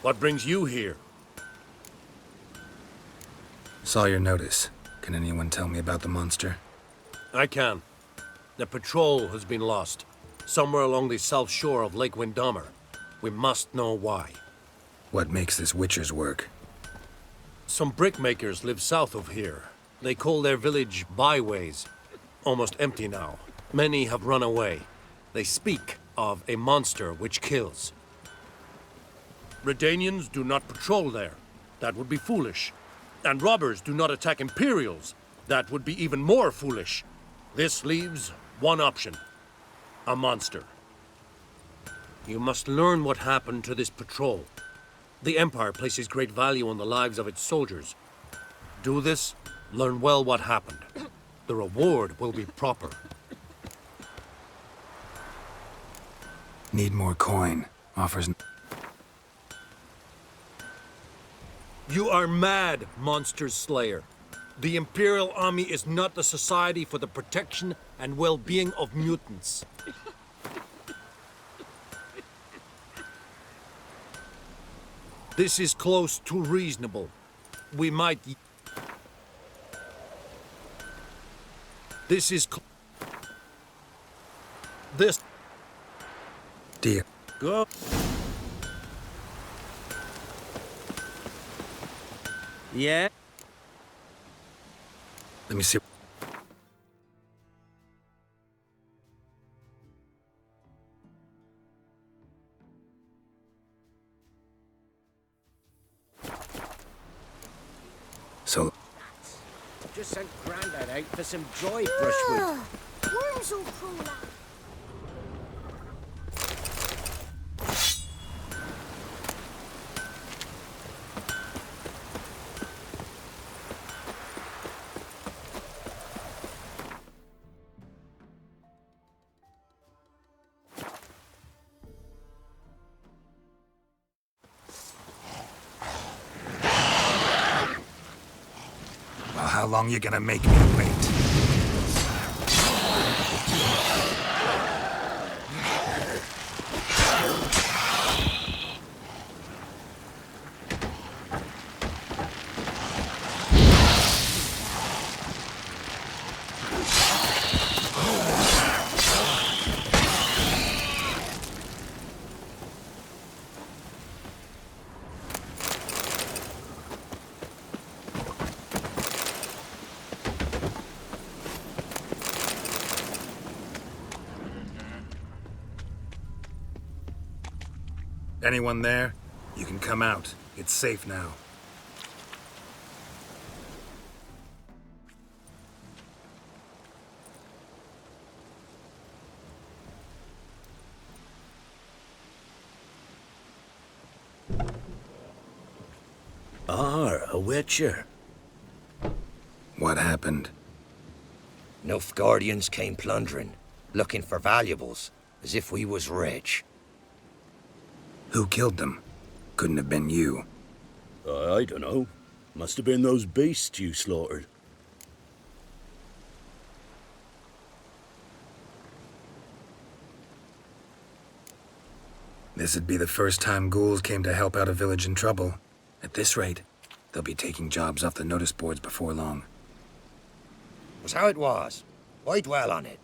S16: What brings you here?
S2: Saw your notice. Can anyone tell me about the monster?
S16: I can. The patrol has been lost. Somewhere along the south shore of Lake Windammer. We must know why.
S2: What makes this Witcher's work?
S16: Some brickmakers live south of here. They call their village byways. Almost empty now. Many have run away. They speak of a monster which kills. Redanians do not patrol there. That would be foolish. And robbers do not attack Imperials. That would be even more foolish. This leaves one option. A monster. You must learn what happened to this patrol. The Empire places great value on the lives of its soldiers. Do this, learn well what happened. The reward will be proper.
S2: Need more coin. Offers...
S16: You are mad, Monster Slayer. The Imperial Army is not the society for the protection and well-being of mutants. This is close to reasonable. We might... This is... This...
S2: Deal.
S16: Go.
S9: Yeah?
S2: Let me see. So...
S11: Just sent Grandad out for some joy brushwood.
S5: Worms will crawl out.
S2: How long you gonna make me wait? Anyone there? You can come out. It's safe now.
S3: A Witcher.
S2: What happened?
S3: Nilfgaardians came plundering, looking for valuables, as if we was rich.
S2: Who killed them? Couldn't have been you.
S17: I don't know. Must have been those beasts you slaughtered.
S2: This'd be the first time ghouls came to help out a village in trouble. At this rate, they'll be taking jobs off the notice boards before long.
S3: Was how it was. Why dwell on it?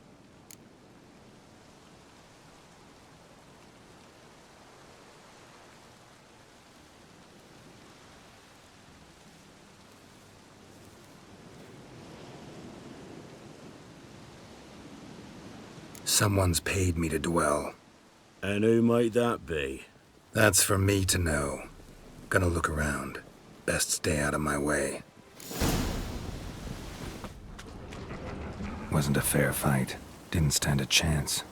S2: Someone's paid me to dwell.
S17: And who might that be?
S2: That's for me to know. Gonna look around. Best stay out of my way. Wasn't a fair fight. Didn't stand a chance.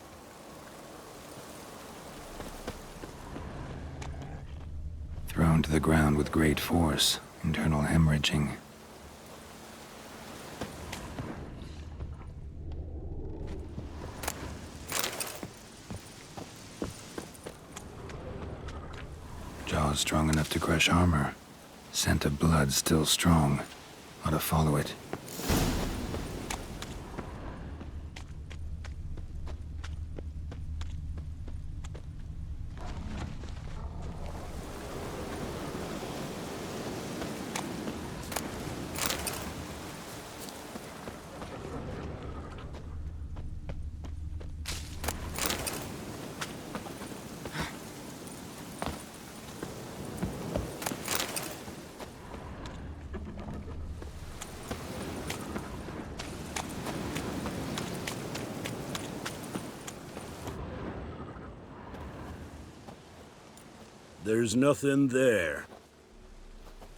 S2: Thrown to the ground with great force. Internal hemorrhaging. Jaws strong enough to crush armor. Scent of blood still strong. Ought to follow it.
S17: There's nothing there.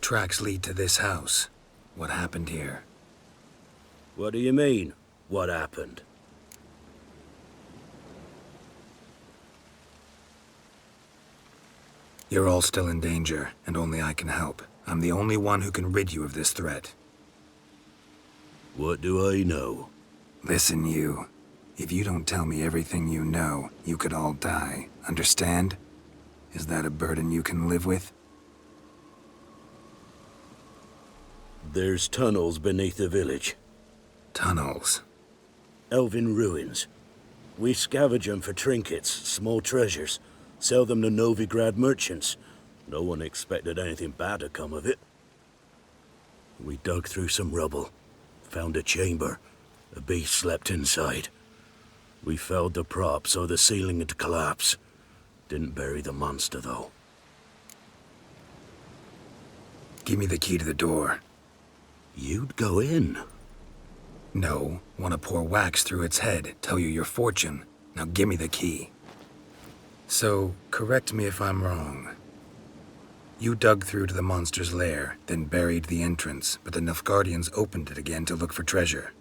S2: Tracks lead to this house. What happened here?
S17: What do you mean, what happened?
S2: You're all still in danger, and only I can help. I'm the only one who can rid you of this threat.
S17: What do I know?
S2: Listen, you. If you don't tell me everything you know, you could all die. Understand? Is that a burden you can live with?
S17: There's tunnels beneath the village.
S2: Tunnels?
S17: Elven ruins. We scavenge them for trinkets, small treasures. Sell them to Novigrad merchants. No one expected anything bad to come of it. We dug through some rubble. Found a chamber. A beast slept inside. We felled the prop so the ceiling had collapsed. Didn't bury the monster, though.
S2: Give me the key to the door.
S17: You'd go in?
S2: No. Want to pour wax through its head, tell you your fortune. Now give me the key. So, correct me if I'm wrong. You dug through to the monster's lair, then buried the entrance, but the Nilfgaardians opened it again to look for treasure.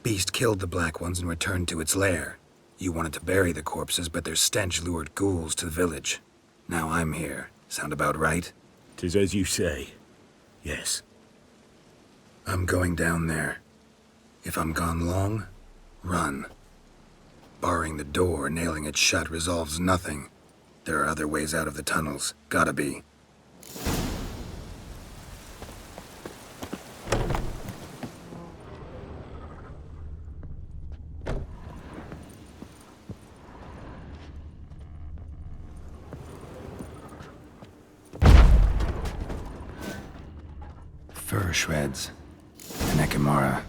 S2: Beast killed the Black Ones and returned to its lair. You wanted to bury the corpses, but their stench lured ghouls to the village. Now I'm here. Sound about right?
S17: 'Tis as you say. Yes.
S2: I'm going down there. If I'm gone long, run. Barring the door, nailing it shut resolves nothing. There are other ways out of the tunnels. Gotta be. Fur shreds. An Ekimara.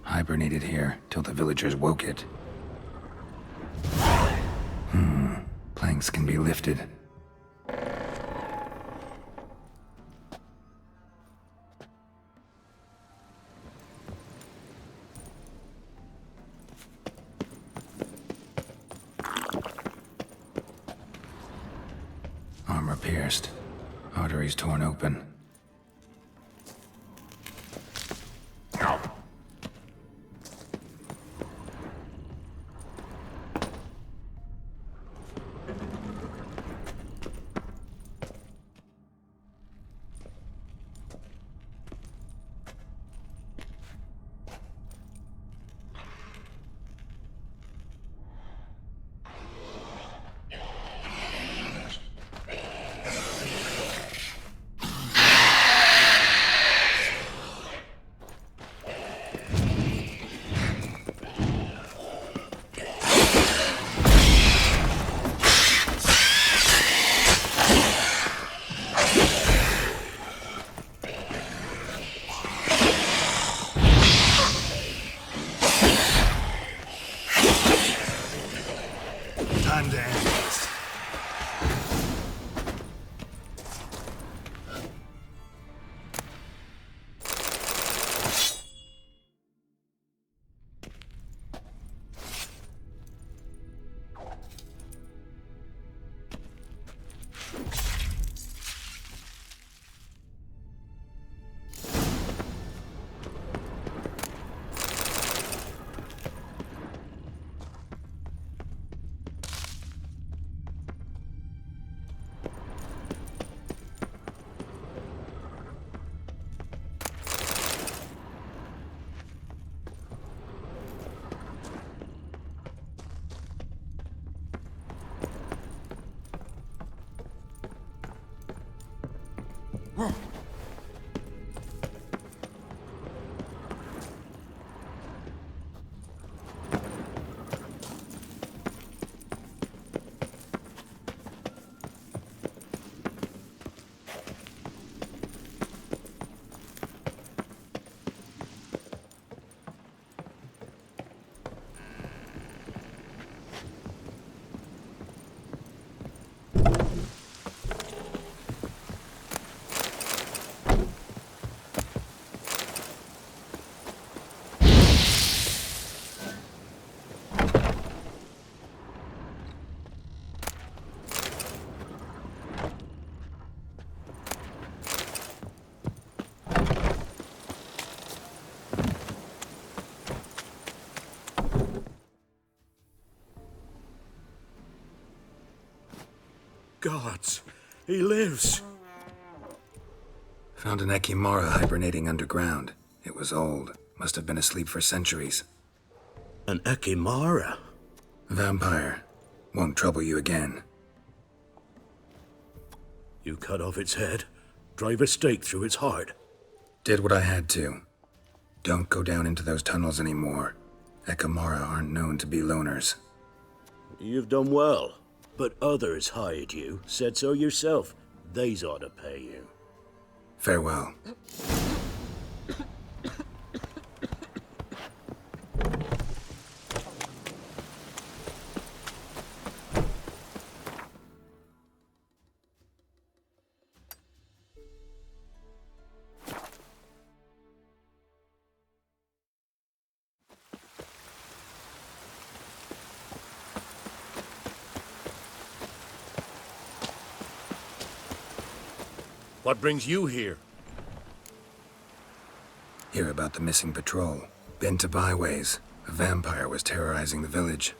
S2: Hibernated here till the villagers woke it. Planks can be lifted. Armor pierced. Arteries torn open. Time to end this.
S17: Gods, he lives.
S2: Found an Ekimara hibernating underground. It was old. Must have been asleep for centuries.
S17: An Ekimara?
S2: Vampire. Won't trouble you again.
S17: You cut off its head, drive a stake through its heart.
S2: Did what I had to. Don't go down into those tunnels anymore. Ekimara aren't known to be loners.
S17: You've done well, but others hired you. Said so yourself. They's ought to pay you.
S2: Farewell.
S16: What brings you here?
S2: Hear about the missing patrol. Been to byways. A vampire was terrorizing the village.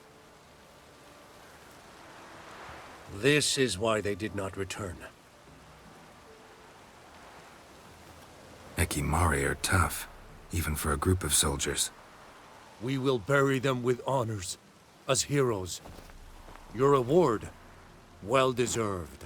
S16: This is why they did not return.
S2: Ekimari are tough, even for a group of soldiers.
S16: We will bury them with honors, as heroes. Your reward, well deserved.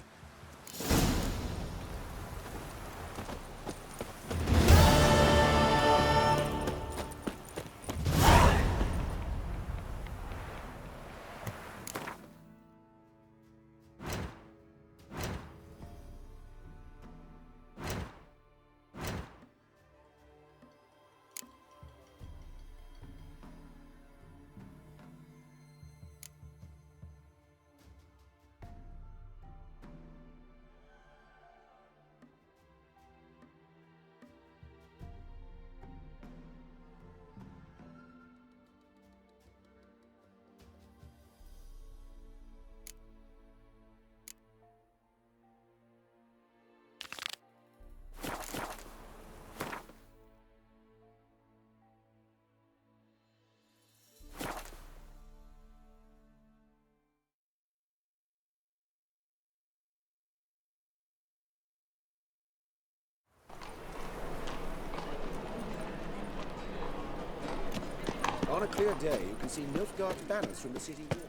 S18: On a clear day, you can see Nilfgaard's banners from the city wall.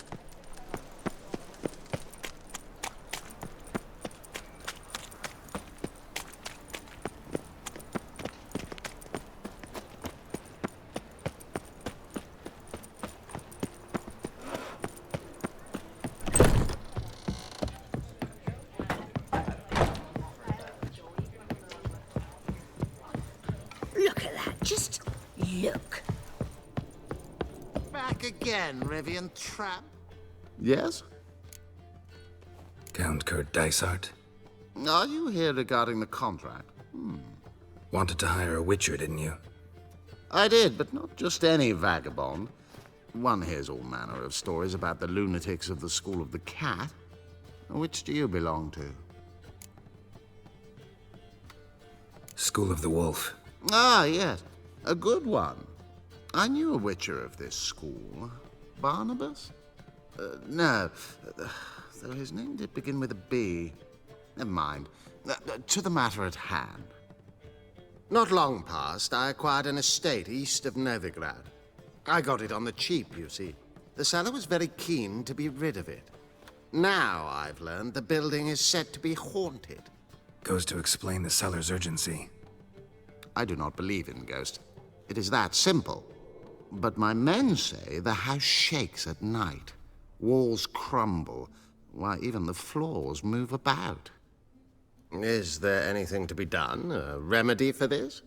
S19: Look at that, just look.
S20: Back again, Rivian Trap. Yes?
S2: Count Kurt Dysart?
S20: Are you here regarding the contract?
S2: Wanted to hire a witcher, didn't you?
S20: I did, but not just any vagabond. One hears all manner of stories about the lunatics of the School of the Cat. Which do you belong to?
S2: School of the Wolf.
S20: Ah, yes. A good one. I knew a witcher of this school. Barnabas? No. Though his name did begin with a B. Never mind. To the matter at hand. Not long past, I acquired an estate east of Novigrad. I got it on the cheap, you see. The seller was very keen to be rid of it. Now, I've learned, the building is said to be haunted.
S2: Goes to explain the seller's urgency.
S20: I do not believe in ghosts. It is that simple. But my men say the house shakes at night. Walls crumble. Why, even the floors move about. Is there anything to be done? A remedy for this?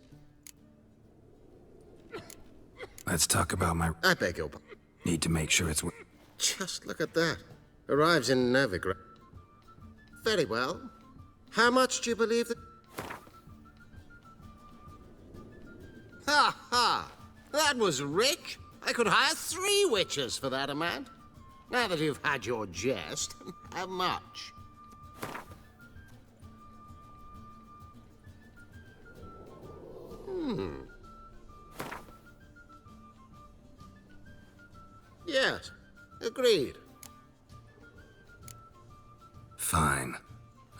S2: Let's talk about my...
S20: I beg your pardon.
S2: Need to make sure it's...
S20: Just look at that. Arrives in Novigrad. Very well. How much do you believe that... Ha ha! That was rich. I could hire 3 witches for that amount. Now that you've had your jest, how much? Yes, agreed.
S2: Fine.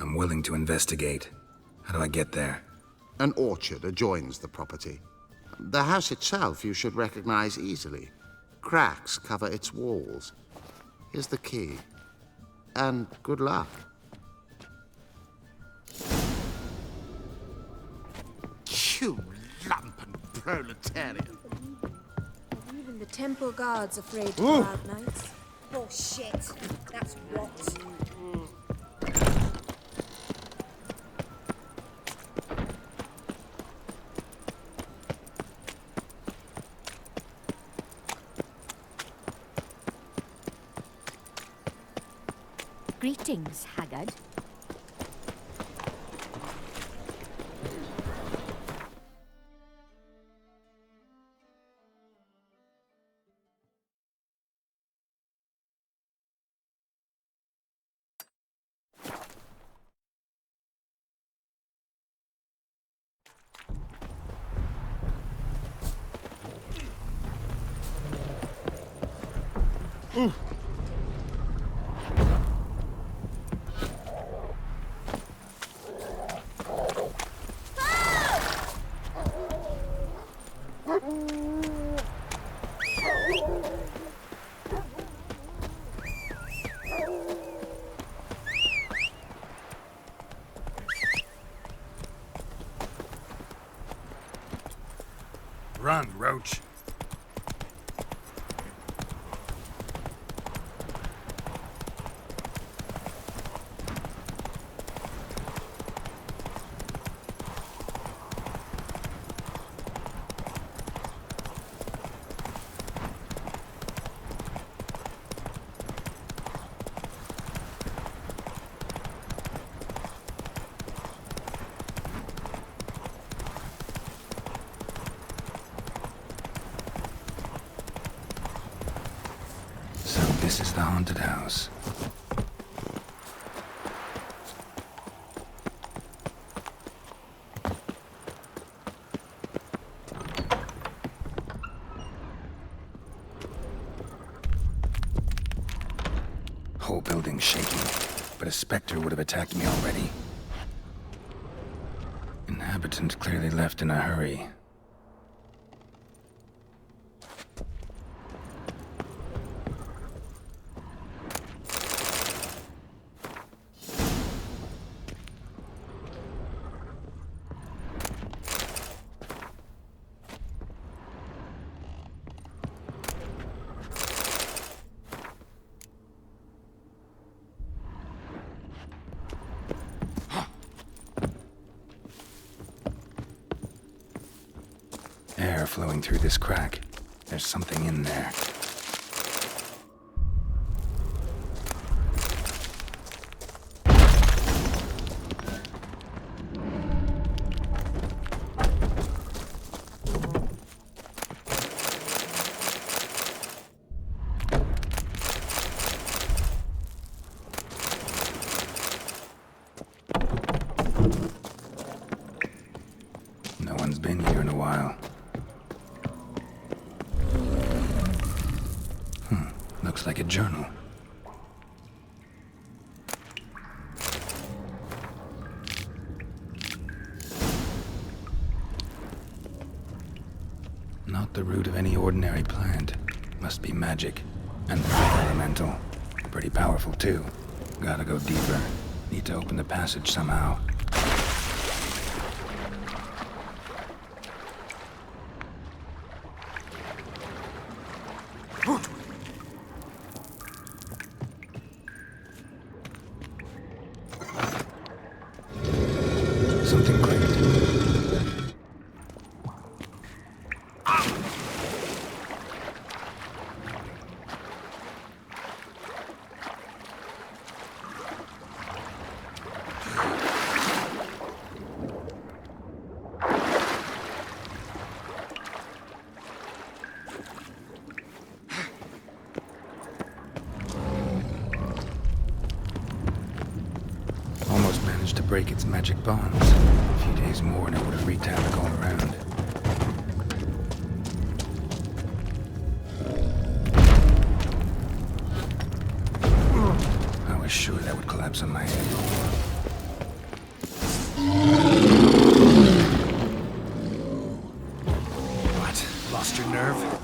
S2: I'm willing to investigate. How do I get there?
S20: An orchard adjoins the property. The house itself you should recognize easily. Cracks cover its walls. Here's the key. And good luck.
S15: You lumpen proletarian.
S21: Even the temple guards afraid to go out nights. Oh shit, that's rot.
S8: Greetings, Haggard.
S2: Run, Roach. This is the haunted house. Whole building's shaking, but a specter would have attacked me already. Inhabitant clearly left in a hurry. Air flowing through this crack. There's something in there. No one's been here in a while. Looks like a journal. Not the root of any ordinary plant. Must be magic. And elemental. Pretty powerful, too. Gotta go deeper. Need to open the passage somehow. Something clicked. Almost managed to break its magic bonds. A few days more and it would have wreaked havoc all around. I was sure that would collapse. collapse on my head. What? Lost your nerve?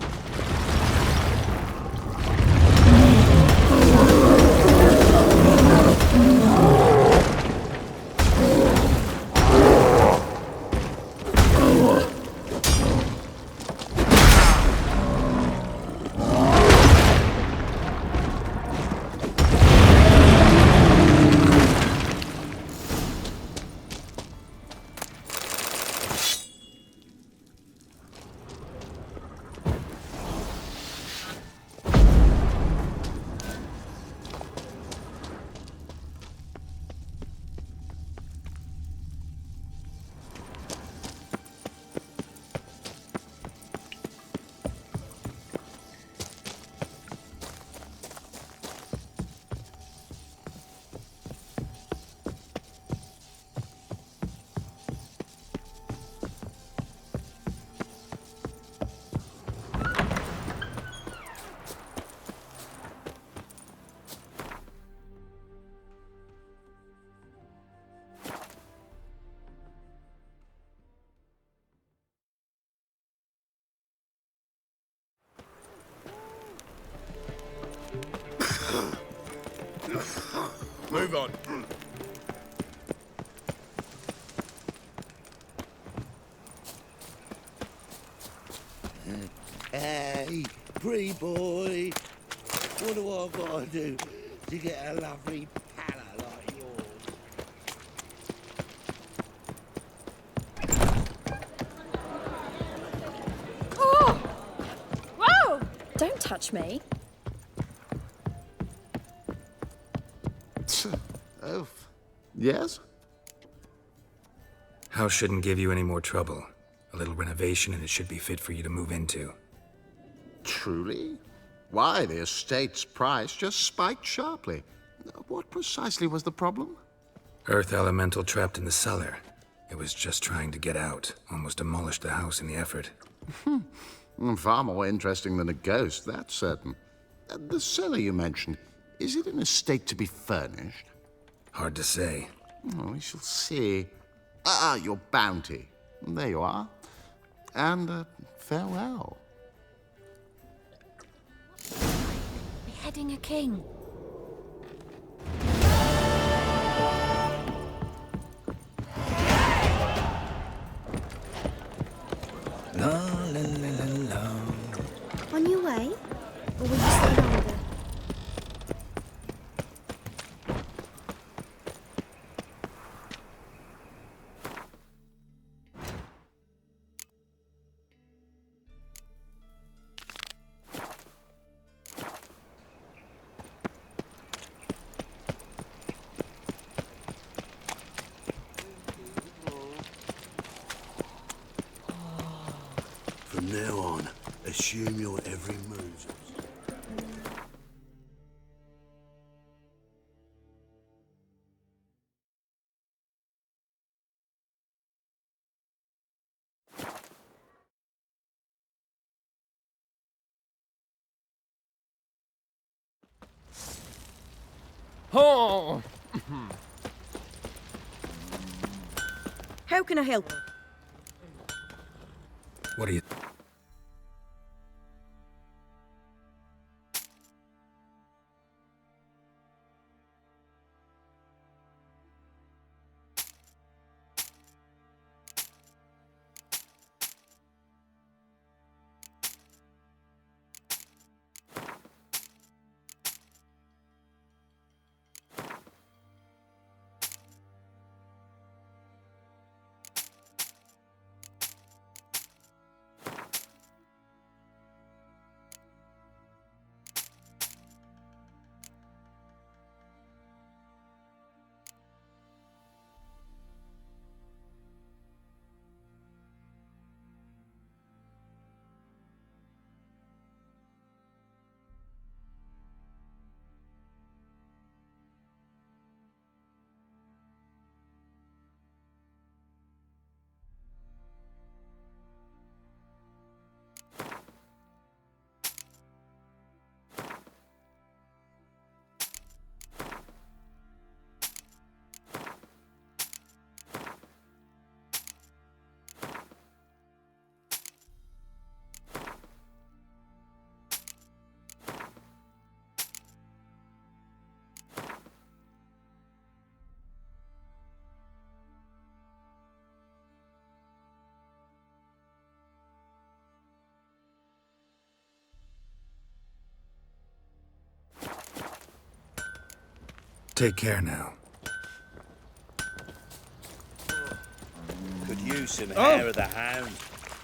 S7: Move on.
S1: Hey, pretty boy. What do I gotta do to get a lovely pala like yours?
S10: Oh! Whoa! Don't touch me.
S20: Oh, yes?
S2: House shouldn't give you any more trouble. A little renovation and it should be fit for you to move into.
S20: Truly? Why, the estate's price just spiked sharply. What precisely was the problem?
S2: Earth elemental trapped in the cellar. It was just trying to get out. Almost demolished the house in the effort.
S20: Far more interesting than a ghost, that's certain. The cellar you mentioned, is it in a state to be furnished?
S2: Hard to say.
S20: Oh, we shall see. Your bounty. There you are. And farewell.
S8: Beheading a king.
S3: La la la la la.
S5: On your way? Or will you stay longer?
S17: From now on, assume your every move.
S11: Oh!
S14: How can I help?
S2: What do you... Take care now.
S1: Could use some hair of the hound.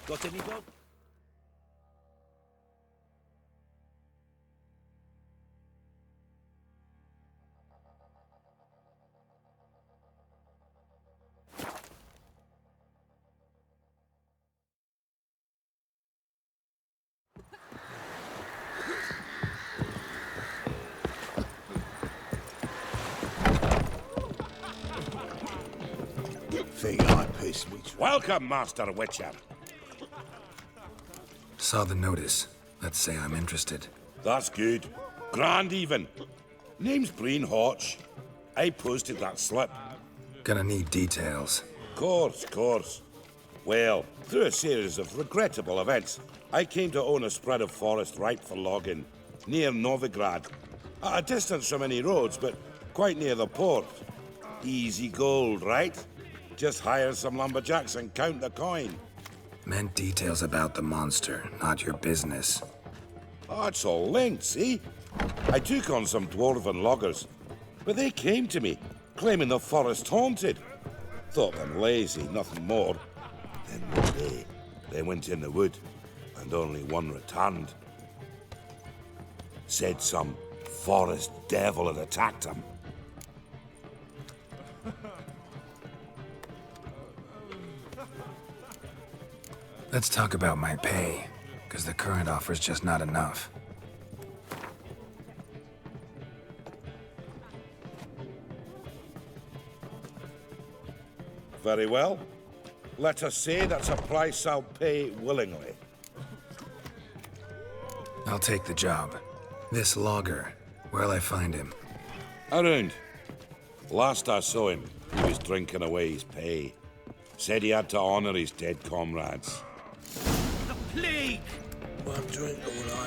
S1: Got any dog?
S7: Welcome, Master Witcher.
S2: Saw the notice. Let's say I'm interested.
S7: That's good. Grand even. Name's Breen Hotch. I posted that slip.
S2: Gonna need details.
S7: Course. Well, through a series of regrettable events, I came to own a spread of forest ripe for logging, near Novigrad. At a distance from any roads, but quite near the port. Easy gold, right? Just hire some lumberjacks and count the coin.
S2: Meant details about the monster, not your business.
S7: Oh, it's all linked, see? I took on some dwarven loggers, but they came to me, claiming the forest haunted. Thought them lazy, nothing more. Then one day, they went in the wood, and only one returned. Said some forest devil had attacked them.
S2: Let's talk about my pay, because the current offer's just not enough.
S7: Very well. Let us say that's a price I'll pay willingly.
S2: I'll take the job. This logger, where'll I find him?
S7: Around. Last I saw him, he was drinking away his pay. Said he had to honor his dead comrades.
S1: The plague!
S15: One drink all I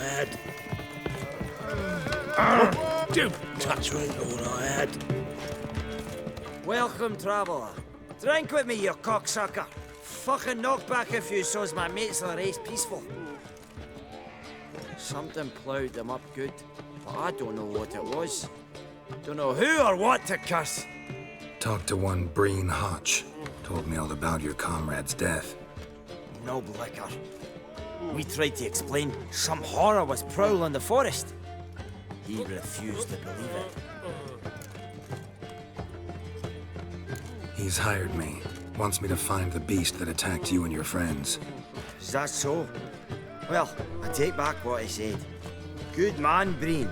S15: had.
S1: Don't
S15: touch me all I had.
S13: Welcome, traveller. Drink with me, you cocksucker. Fucking knock back if you so's my mates the race peaceful. Something ploughed them up good, but I don't know what it was. Don't know who or what to curse.
S2: Talked to one Breen Hotch. Told me all about your comrade's death.
S13: No liquor. We tried to explain some horror was prowling the forest. He refused to believe it.
S2: He's hired me. Wants me to find the beast that attacked you and your friends.
S13: Is that so? Well, I take back what I said. Good man, Breen,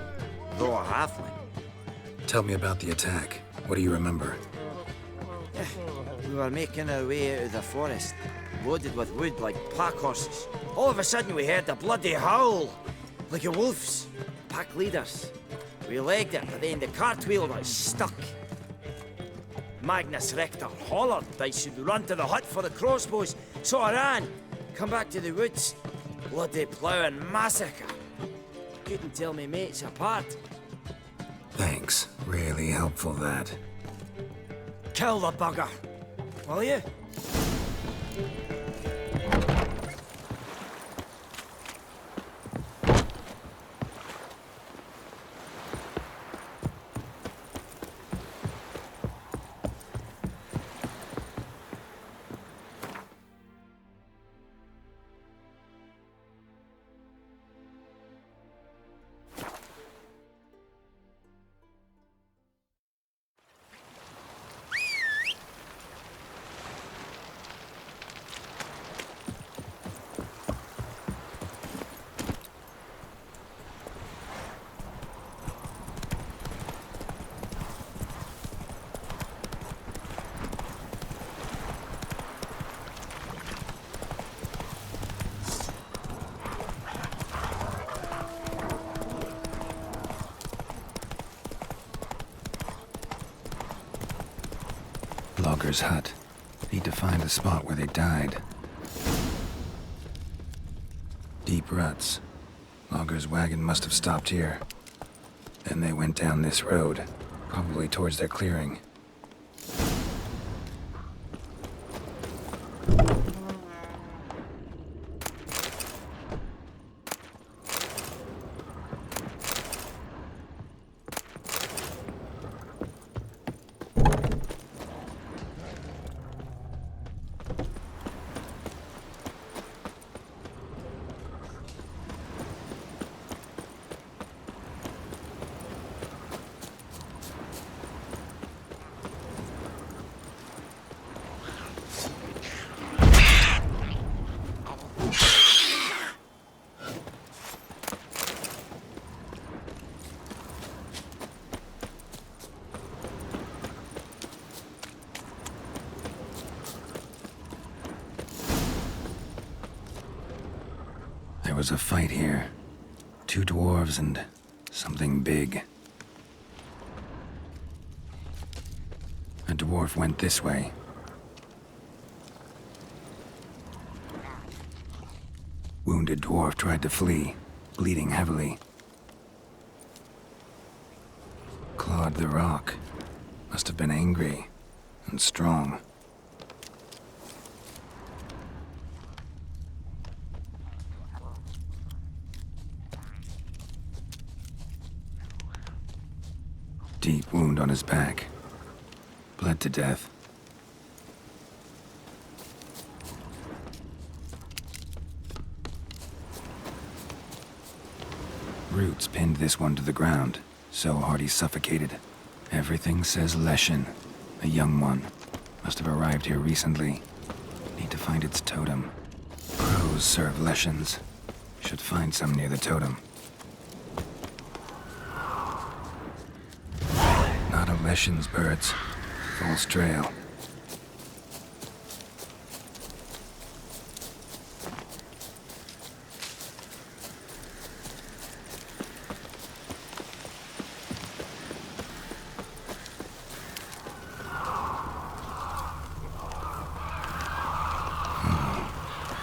S13: though a halfling.
S2: Tell me about the attack. What do you remember?
S13: We were making our way out of the forest, loaded with wood like pack horses. All of a sudden we heard a bloody howl, like a wolf's. Pack leaders. We legged it, but then the cartwheel got stuck. Magnus Rector hollered I should run to the hut for the crossbows, so I ran. Come back to the woods. Bloody ploughing massacre. Couldn't tell me mates apart.
S2: Thanks. Really helpful, that.
S13: Kill the bugger, will you?
S2: Logger's hut. Need to find the spot where they died. Deep ruts. Logger's wagon must have stopped here. Then they went down this road, probably towards their clearing. was a fight here. 2 dwarves and something big. A dwarf went this way. Wounded dwarf tried to flee, bleeding heavily. Clawed the rock. Must have been angry and strong. Deep wound on his back. Bled to death. Roots pinned this one to the ground, so hard he suffocated. Everything says Leshen, a young one. Must have arrived here recently. Need to find its totem. Crows serve Leshens. Should find some near the totem. Not a Leshen's birds. False trail.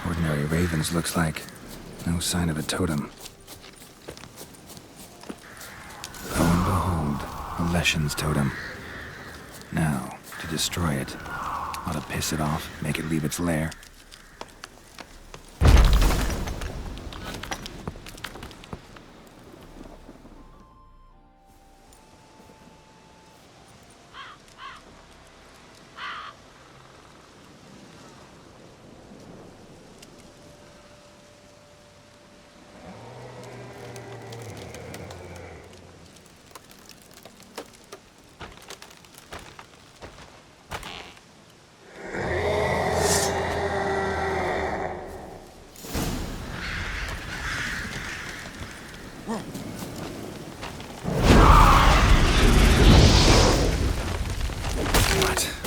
S2: Ordinary ravens, looks like. No sign of a totem. Lo and behold, a Leshen's totem. Now, to destroy it. Ought to piss it off, make it leave its lair.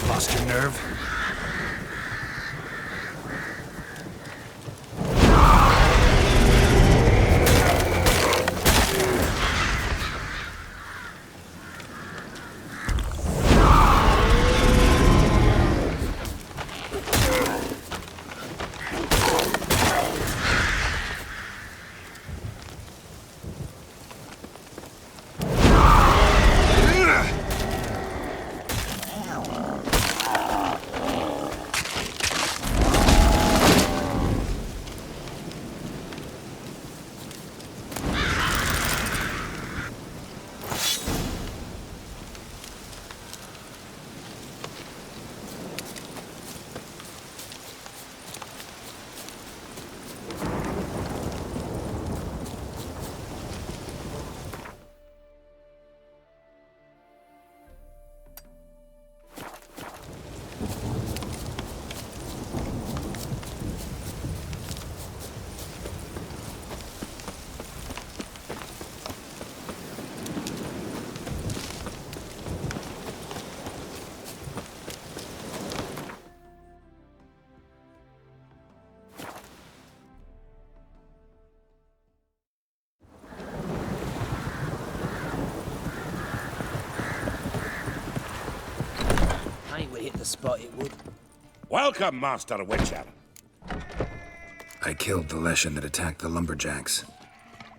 S2: Lost your nerve?
S13: The spot it would.
S7: Welcome, Master Witcher.
S2: I killed the Leshen that attacked the lumberjacks.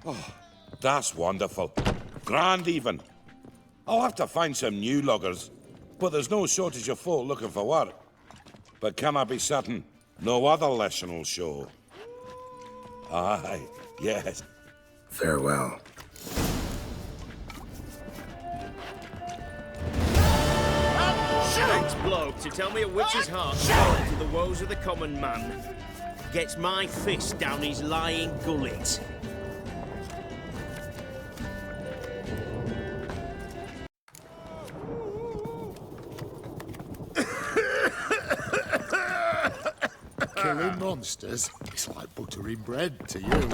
S7: Oh, that's wonderful. Grand even. I'll have to find some new loggers, but there's no shortage of folk looking for work. But can I be certain no other Leshen will show? Aye, yes.
S2: Farewell.
S12: Next bloke to tell me a witch's heart to the woes of the common man gets my fist down his lying gullet.
S22: Killing monsters? It's like buttering bread to you.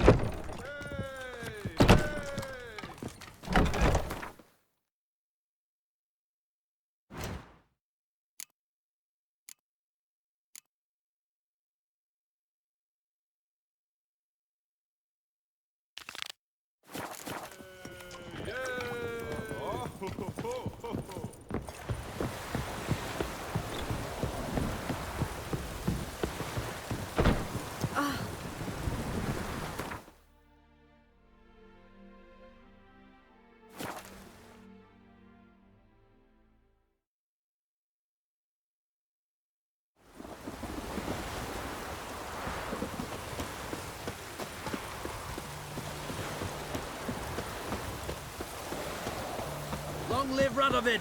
S9: Long live Radovid!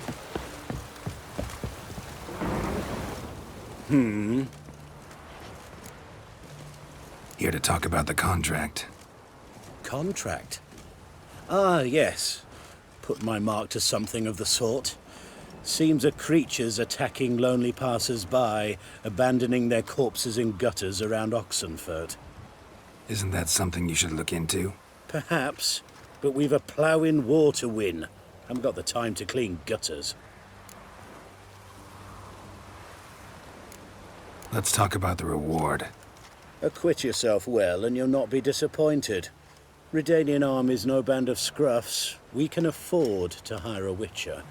S2: Here to talk about the contract.
S17: Contract? Ah, yes. Put my mark to something of the sort. Seems a creature's attacking lonely passers-by, abandoning their corpses in gutters around Oxenfurt.
S2: Isn't that something you should look into?
S17: Perhaps, but we've a ploughing war to win. Haven't got the time to clean gutters.
S2: Let's talk about the reward.
S17: Acquit yourself well and you'll not be disappointed. Redanian army's no band of scruffs. We can afford to hire a witcher.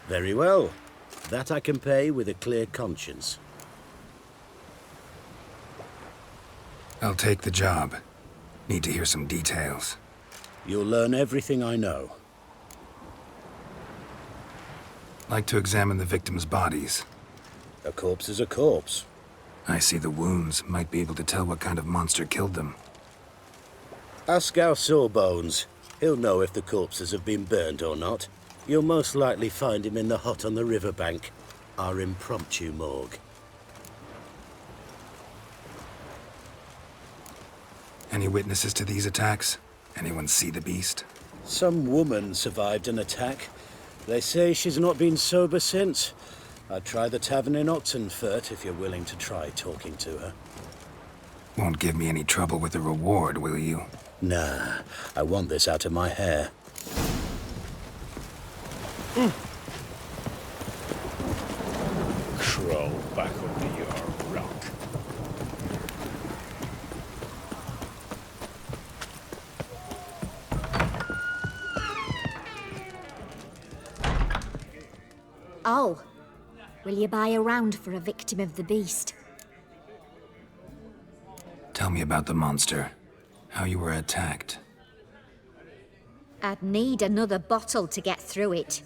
S17: Very well. That I can pay with a clear conscience.
S2: I'll take the job. Need to hear some details.
S17: You'll learn everything I know.
S2: Like to examine the victims' bodies.
S17: A corpse is a corpse.
S2: I see the wounds. Might be able to tell what kind of monster killed them.
S17: Ask our Sawbones. He'll know if the corpses have been burned or not. You'll most likely find him in the hut on the riverbank, our impromptu morgue.
S2: Any witnesses to these attacks? Anyone see the beast?
S17: Some woman survived an attack. They say she's not been sober since. I'd try the tavern in Oxenfurt if you're willing to try talking to her.
S2: Won't give me any trouble with the reward, will you?
S17: Nah, I want this out of my hair.
S11: Crawl back under your rock.
S19: Oh, will you buy a round for a victim of the beast?
S2: Tell me about the monster. How you were attacked.
S19: I'd need another bottle to get through it.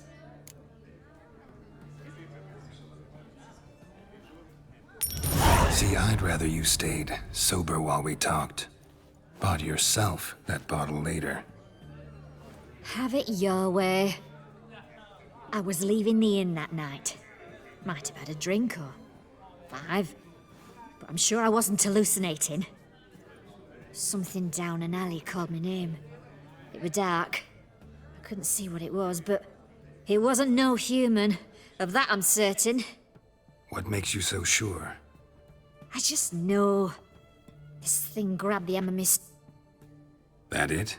S2: See, I'd rather you stayed sober while we talked. Bought yourself that bottle later.
S19: Have it your way. I was leaving the inn that night. Might have had a drink or 5, but I'm sure I wasn't hallucinating. Something down an alley called my name. It was dark. I couldn't see what it was, but it wasn't no human. Of that I'm certain.
S2: What makes you so sure?
S19: I just know. This thing grabbed the hem of my
S2: That it?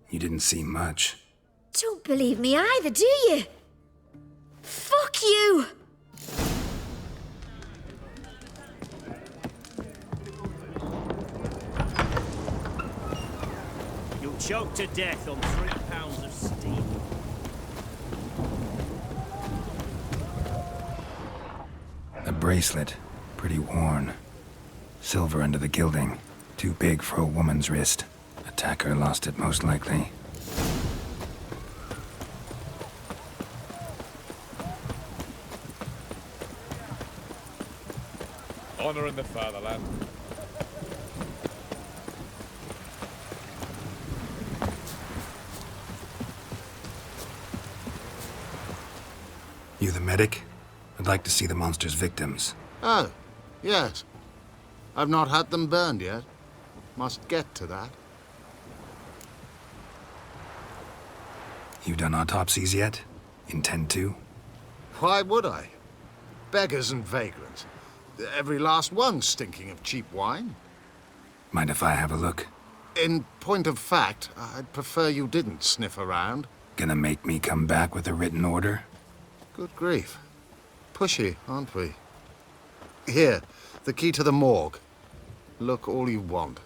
S2: You didn't see much.
S19: Don't believe me either, do you? Fuck you!
S12: You'll choke to death on 3 pounds of steam.
S2: A bracelet. Pretty worn. Silver under the gilding. Too big for a woman's wrist. Attacker lost it most likely.
S4: Honor in the fatherland.
S2: You the medic? I'd like to see the monster's victims.
S20: Oh, yes. I've not had them burned yet. Must get to that.
S2: You done autopsies yet? Intend to?
S20: Why would I? Beggars and vagrants. Every last one stinking of cheap wine.
S2: Mind if I have a look?
S20: In point of fact, I'd prefer you didn't sniff around.
S2: Gonna make me come back with a written order?
S20: Good grief. Pushy, aren't we? Here, the key to the morgue. Look all you want.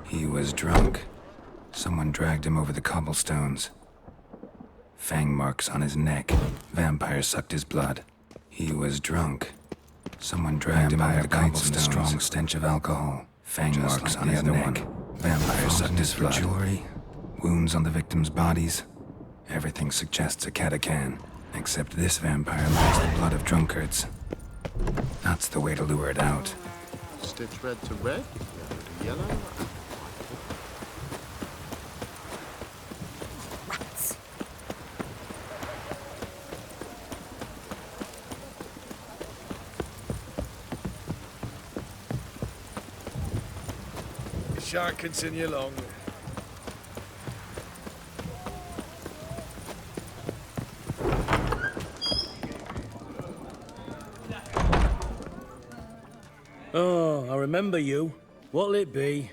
S2: He was drunk. Someone dragged him over the cobblestones. Fang marks on his neck. Vampire sucked his blood. He was drunk. Someone dragged him over the cobblestones. Strong stench of alcohol. Fang marks on his neck. Vampire sucked his blood. Jewelry. wounds on the victims' bodies. Everything suggests a catacan, except this vampire likes the blood of drunkards. That's the way to lure it out.
S20: Stitch red to red, yellow to yellow.
S19: Rats.
S11: You shan't continue long.
S17: Oh, I remember you. What'll it be?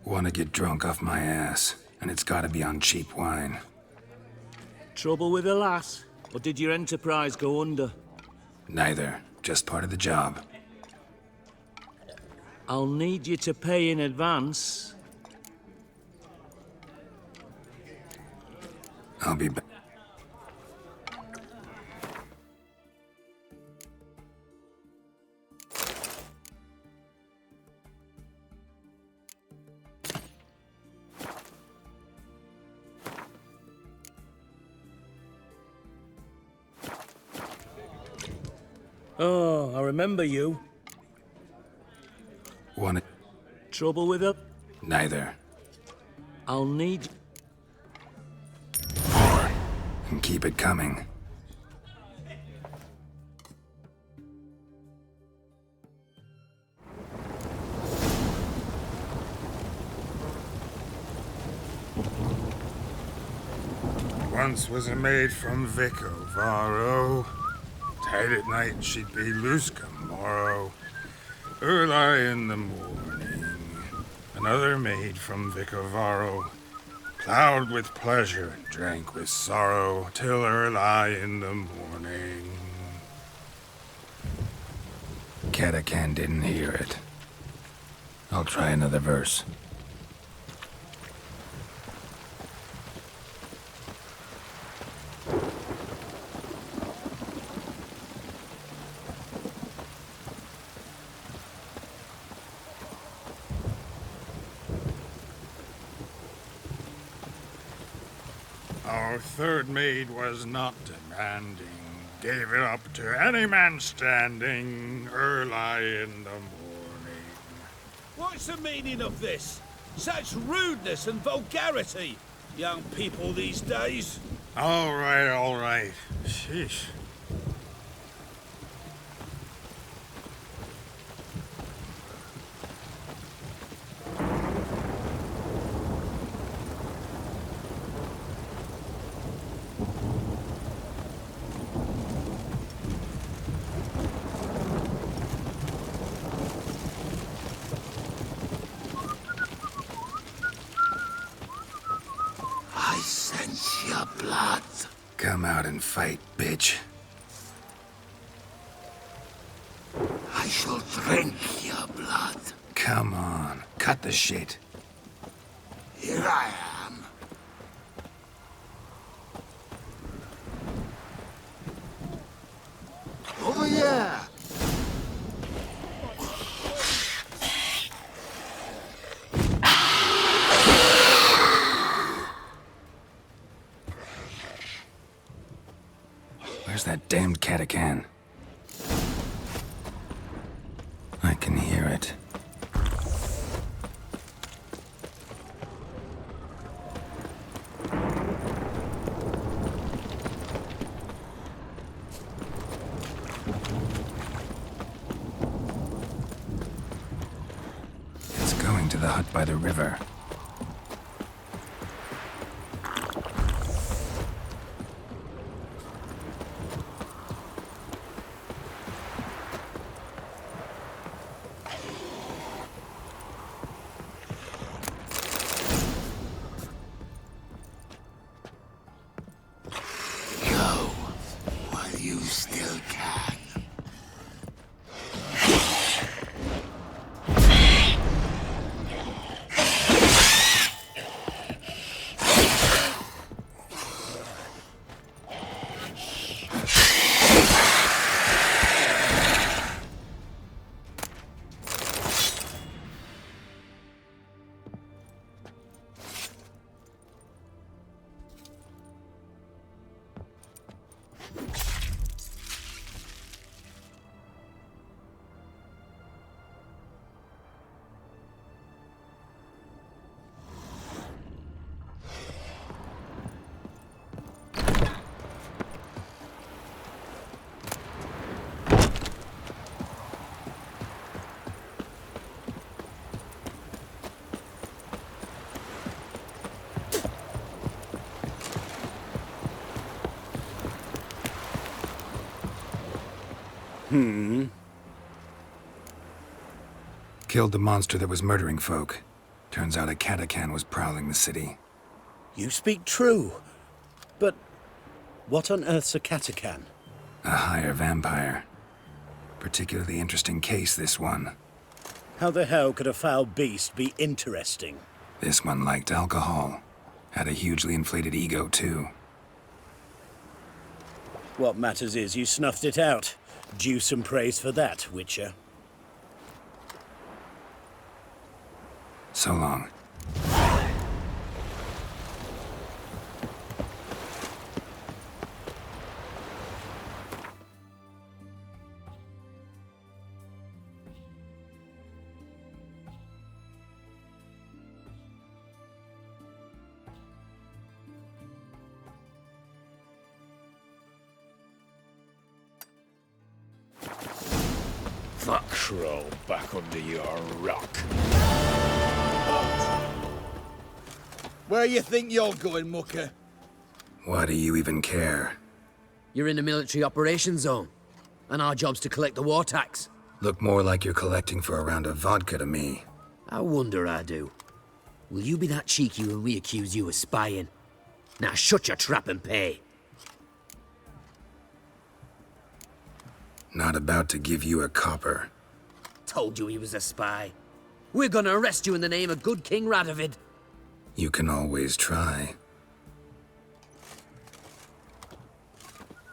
S2: Want to get drunk off my ass, and it's gotta be on cheap wine.
S17: Trouble with the lass? Or did your enterprise go under?
S2: Neither. Just part of the job.
S17: I'll need you to pay in advance.
S2: I'll be back.
S17: Oh, I remember you.
S2: Want it?
S17: Trouble with it?
S2: Neither.
S17: I'll need...
S2: More. And keep it coming.
S6: Once was a maid from Végigjátszás. Tight at night, she'd be loose come morrow. Early in the morning, another maid from Végigjátszás plowed with pleasure, drank with sorrow, till early in the morning.
S2: Catacan didn't hear it. I'll try another verse.
S6: Our third maid was not demanding, gave it up to any man standing early in the morning.
S7: What's the meaning of this? Such rudeness and vulgarity, young people these days.
S6: All right. Sheesh.
S1: I sense your blood.
S2: Come out and fight, bitch.
S1: I shall drink your blood.
S2: Come on, cut the shit.
S1: Here I am. Over here.
S2: Where's that damned catacan? I can hear it. It's going to the hut by the river.
S1: You still can.
S2: Killed the monster that was murdering folk. Turns out a catacan was prowling the city.
S17: You speak true. But what on earth's a catacan?
S2: A higher vampire. Particularly interesting case, this one.
S17: How the hell could a foul beast be interesting?
S2: This one liked alcohol. Had a hugely inflated ego, too.
S17: What matters is you snuffed it out. Due some praise for that, Witcher.
S2: So long.
S11: That crow back under your rock.
S16: Where you think you're going, mucker?
S2: Why do you even care?
S18: You're in a military operations zone, and our job's to collect the war tax.
S2: Look more like you're collecting for a round of vodka to me.
S18: I wonder I do. Will you be that cheeky when we accuse you of spying? Now shut your trap and pay.
S2: Not about to give you a copper.
S18: Told you he was a spy. We're gonna arrest you in the name of good King Radovid.
S2: You can always try.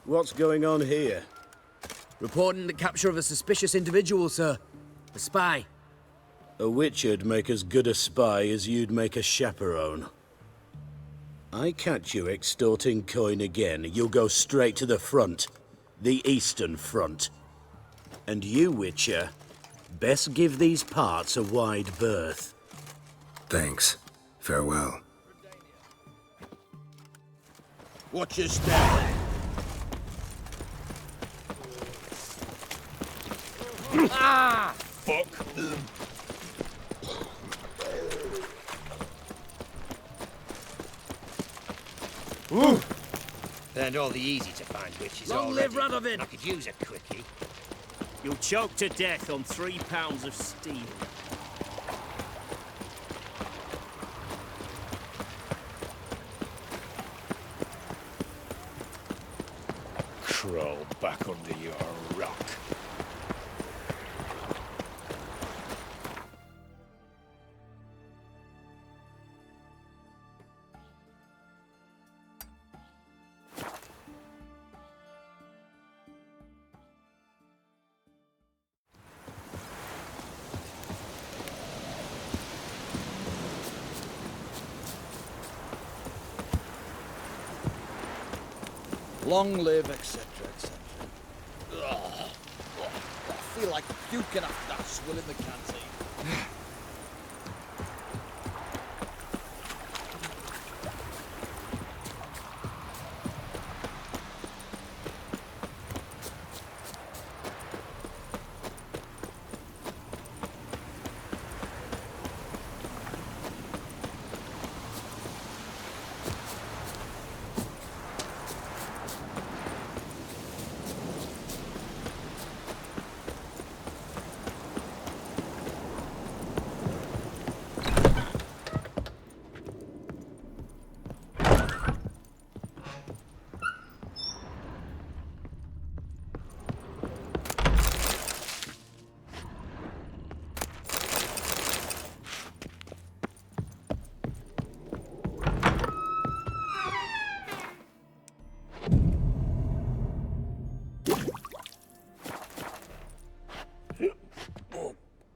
S17: What's going on here?
S18: Reporting the capture of a suspicious individual, sir. A spy.
S17: A Witcher'd make as good a spy as you'd make a chaperone. I catch you extorting coin again, you'll go straight to the front. The Eastern Front. And you, Witcher, best give these parts a wide berth.
S2: Thanks. Farewell.
S16: Watch your step.
S11: Ah! Fuck.
S16: Ooh.
S12: Learned all the easy-to-find witches
S18: Long
S12: already.
S18: live Radovid!
S12: I could use a quickie. You'll choke to death on 3 pounds of steel.
S11: Crawl back under your rock.
S16: Long live, etc., etc. I feel like puking after that swill in the canteen.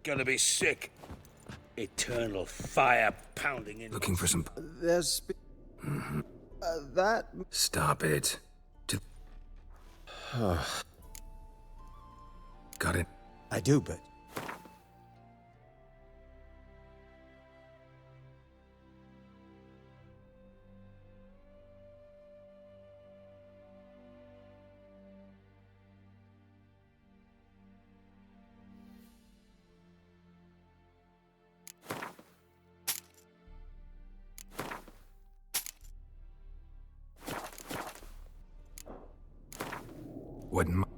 S17: Gonna be sick. Eternal fire pounding in.
S2: Looking for some...
S16: There's... that...
S2: Stop it. Got it?
S16: I do, but...
S2: Wouldn't...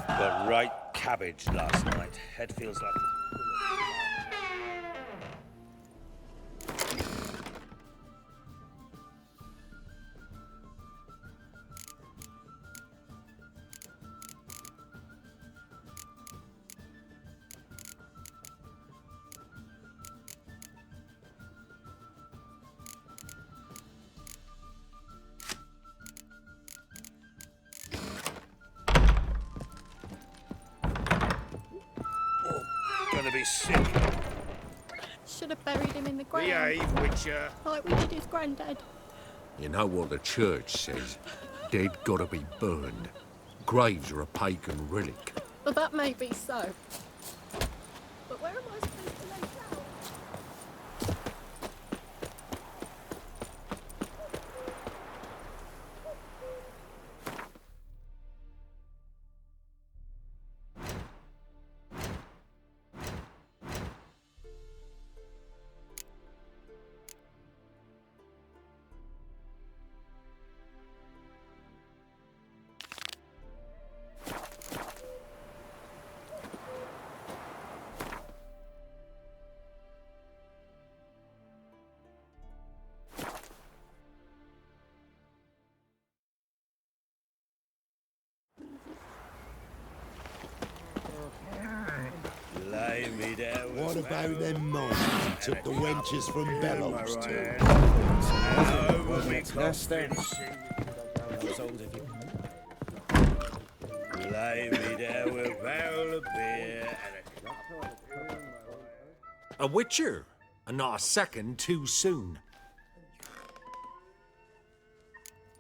S11: Got right cabbage last night. Head feels like... Gonna be sick.
S5: Should have buried him in the ground.
S11: Behave, Witcher.
S5: Like we did his granddad.
S10: You know what the church says? Dead gotta be burned. Graves are a pagan relic.
S5: Well, that may be so. But where am I supposed to lay down?
S11: Lay me down.
S1: What about them monks who took the wenches from Bellows to?
S11: Lay me down with a barrel of beer and
S10: A witcher, and not a second too soon.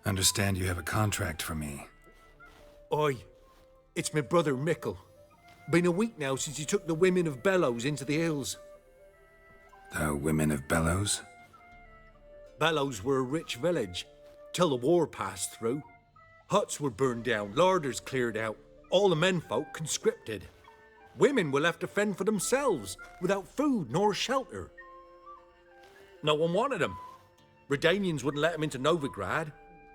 S2: Understand you have a contract for me.
S10: Oi, it's my brother Mickle. Been a week now since he took the women of Bellows into the hills.
S2: The women of Bellows?
S10: Bellows were a rich village, till the war passed through. Huts were burned down, larders cleared out, all the menfolk conscripted. Women were left to fend for themselves, without food nor shelter. No one wanted them. Redanians wouldn't let them into Novigrad,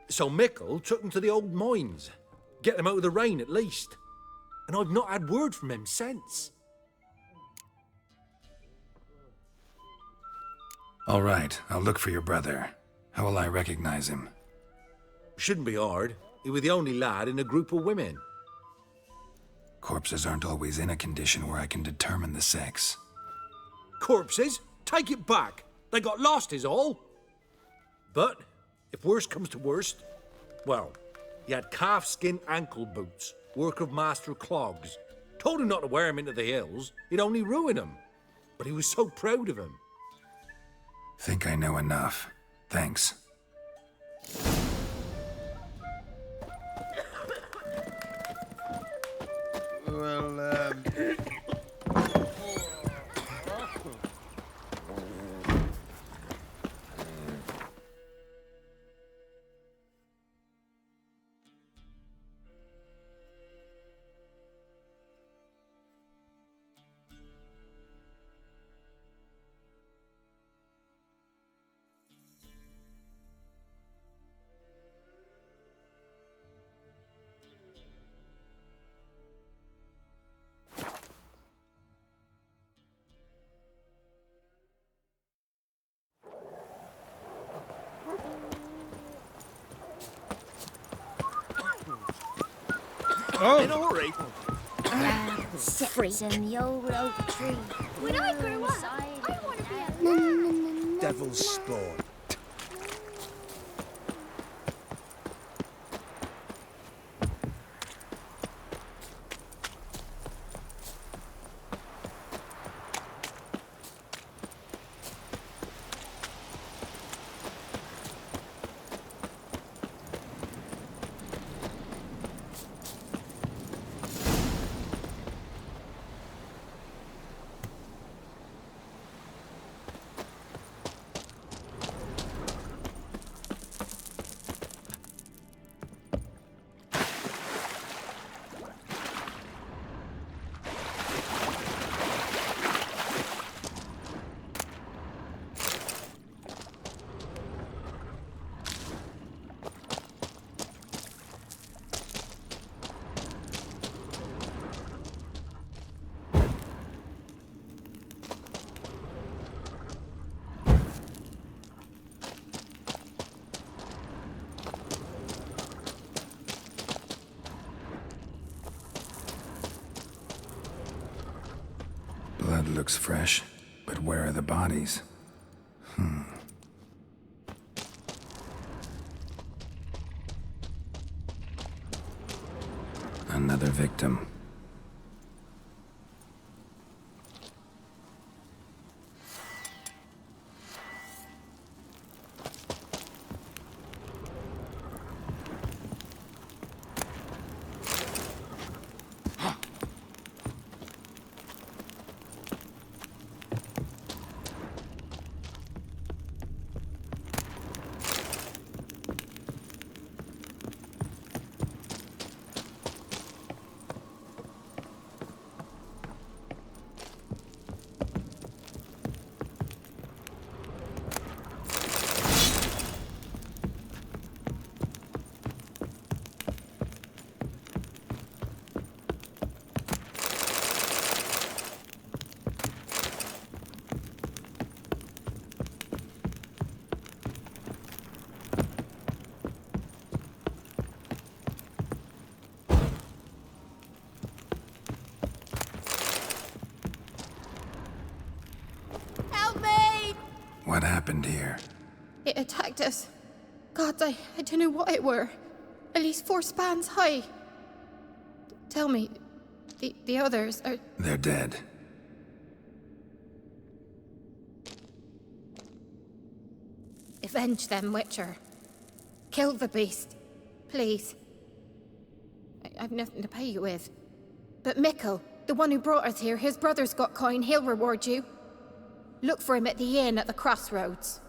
S10: so Mickle took them to the old mines. Get them out of the rain at least. And I've not had word from him since.
S2: All right, I'll look for your brother. How will I recognize him?
S10: Shouldn't be hard. He was the only lad in a group of women.
S2: Corpses aren't always in a condition where I can determine the sex.
S10: Corpses? Take it back. They got lost is all. But, if worst comes to worst, well, he had calfskin ankle boots, work of Master Clogs. Told him not to wear him into the hills, he'd only ruin him. But he was so proud of him.
S2: Think I know enough. Thanks.
S1: Well,
S12: In a hurry.
S5: Sits in the old oak tree.
S19: When I grow up, I want to be a
S3: Devil's spawn.
S2: Blood looks fresh, but where are the bodies? Another victim. What happened here?
S8: It attacked us. God, I don't know what it were. At least 4 spans high. Tell me, the others are...
S2: They're dead.
S8: Avenge them, Witcher. Kill the beast. Please. I've nothing to pay you with. But Mikkel, the one who brought us here, his brother's got coin, he'll reward you. Look for him at the inn at the crossroads.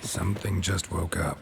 S2: Something just woke up.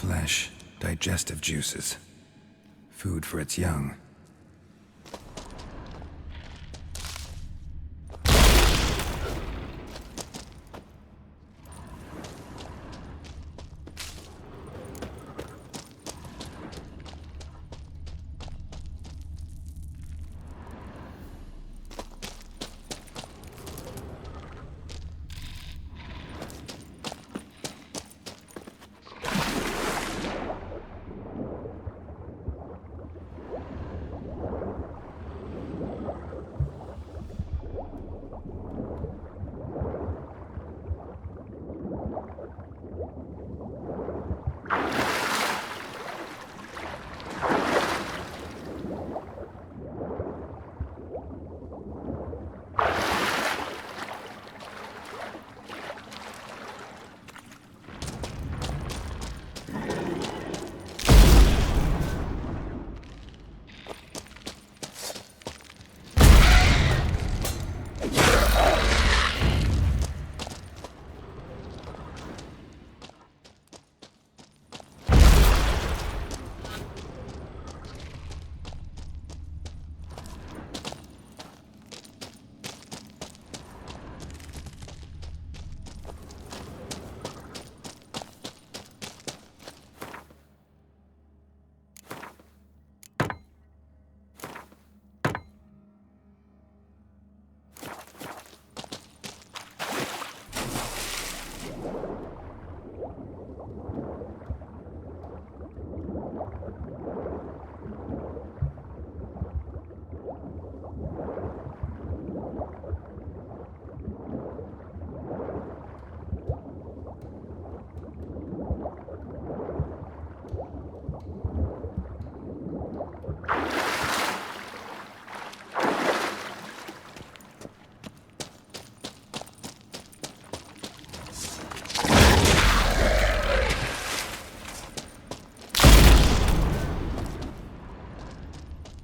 S2: flesh, digestive juices. Food for its young.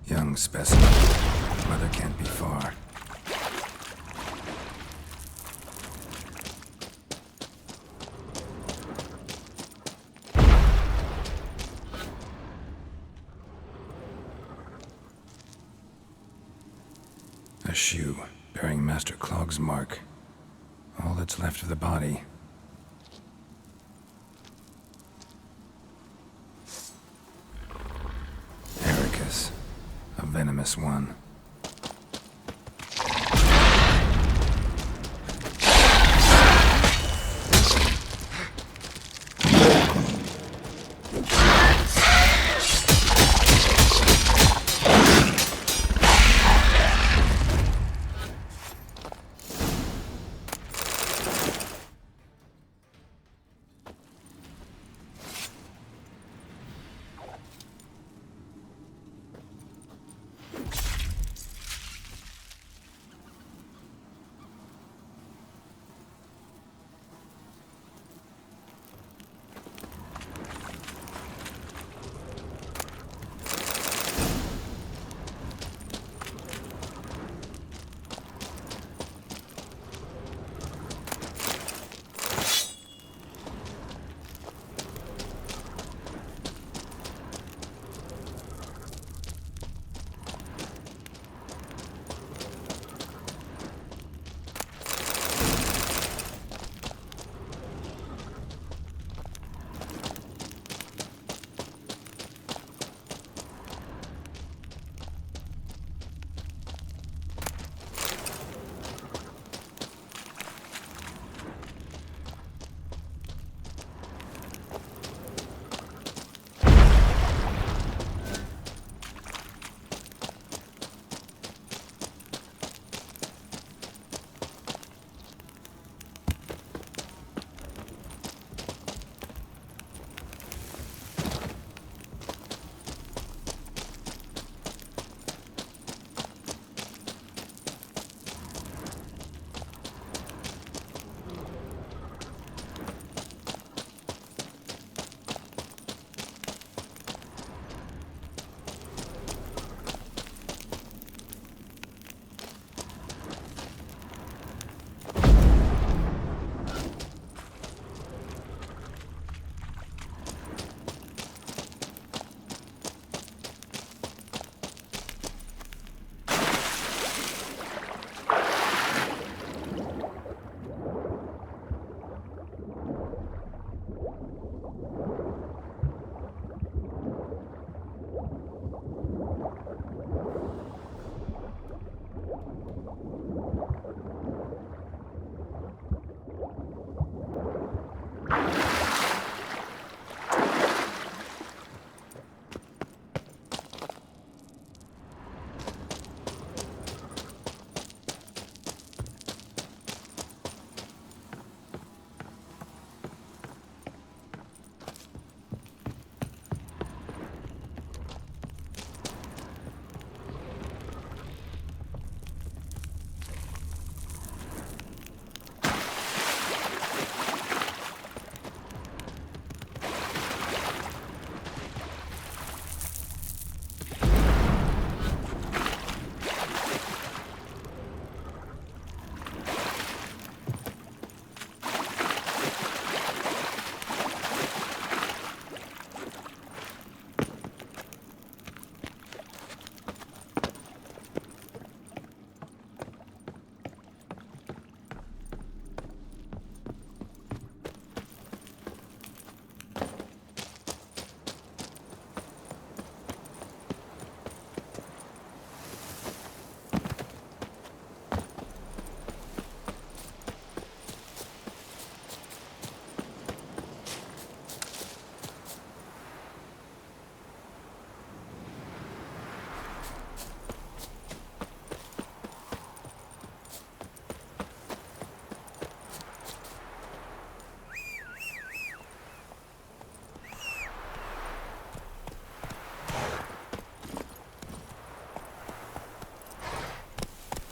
S2: Young specimen. Mother can't be far. A shoe bearing Master Clog's mark. All that's left of the body. A venomous one.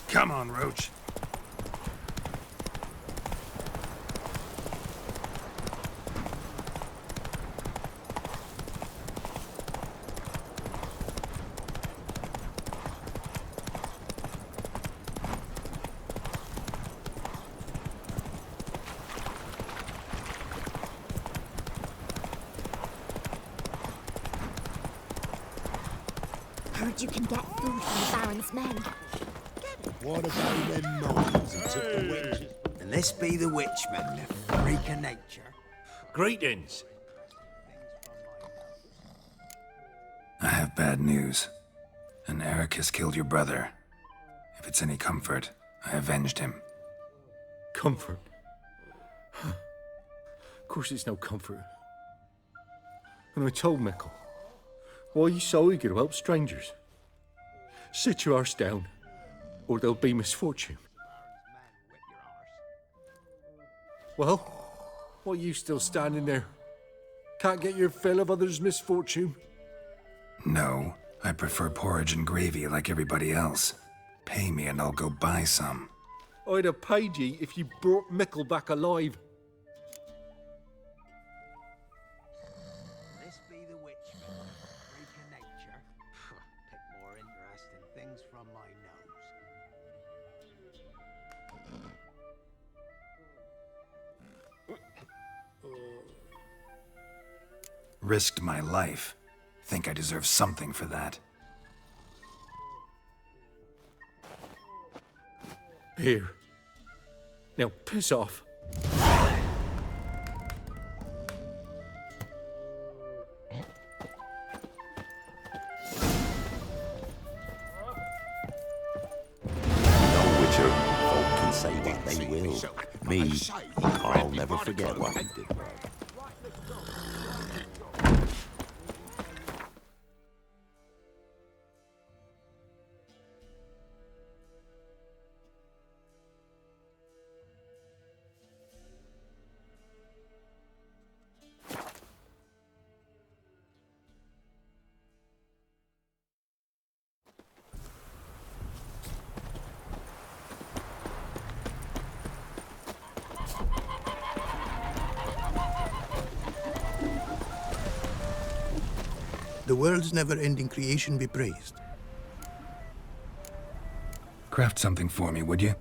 S2: Come on, Roach.
S19: Heard you can get food from the Baron's men.
S1: What about them mines that took the witches?
S14: And this be the witchman, the freak of nature.
S10: Greetings.
S2: I have bad news. An Eric has killed your brother. If it's any comfort, I avenged him.
S10: Comfort? Of course it's no comfort. And I told Mickle, why are you so eager to help strangers? Sit your arse down, or there'll be misfortune. Well, why are you still standing there? Can't get your fill of others' misfortune?
S2: No, I prefer porridge and gravy like everybody else. Pay me and I'll go buy some.
S10: I'd have paid ye if you brought Mickle back alive.
S14: This be the witchman, the freak of nature. Pick more interesting things from my nose.
S2: Risked my life. Think I deserve something for that.
S10: Here. Now piss off.
S21: Folk can say what they will. Me, I'll never forget what I did.
S23: The world's never-ending creation be praised.
S2: Craft something for me, would you?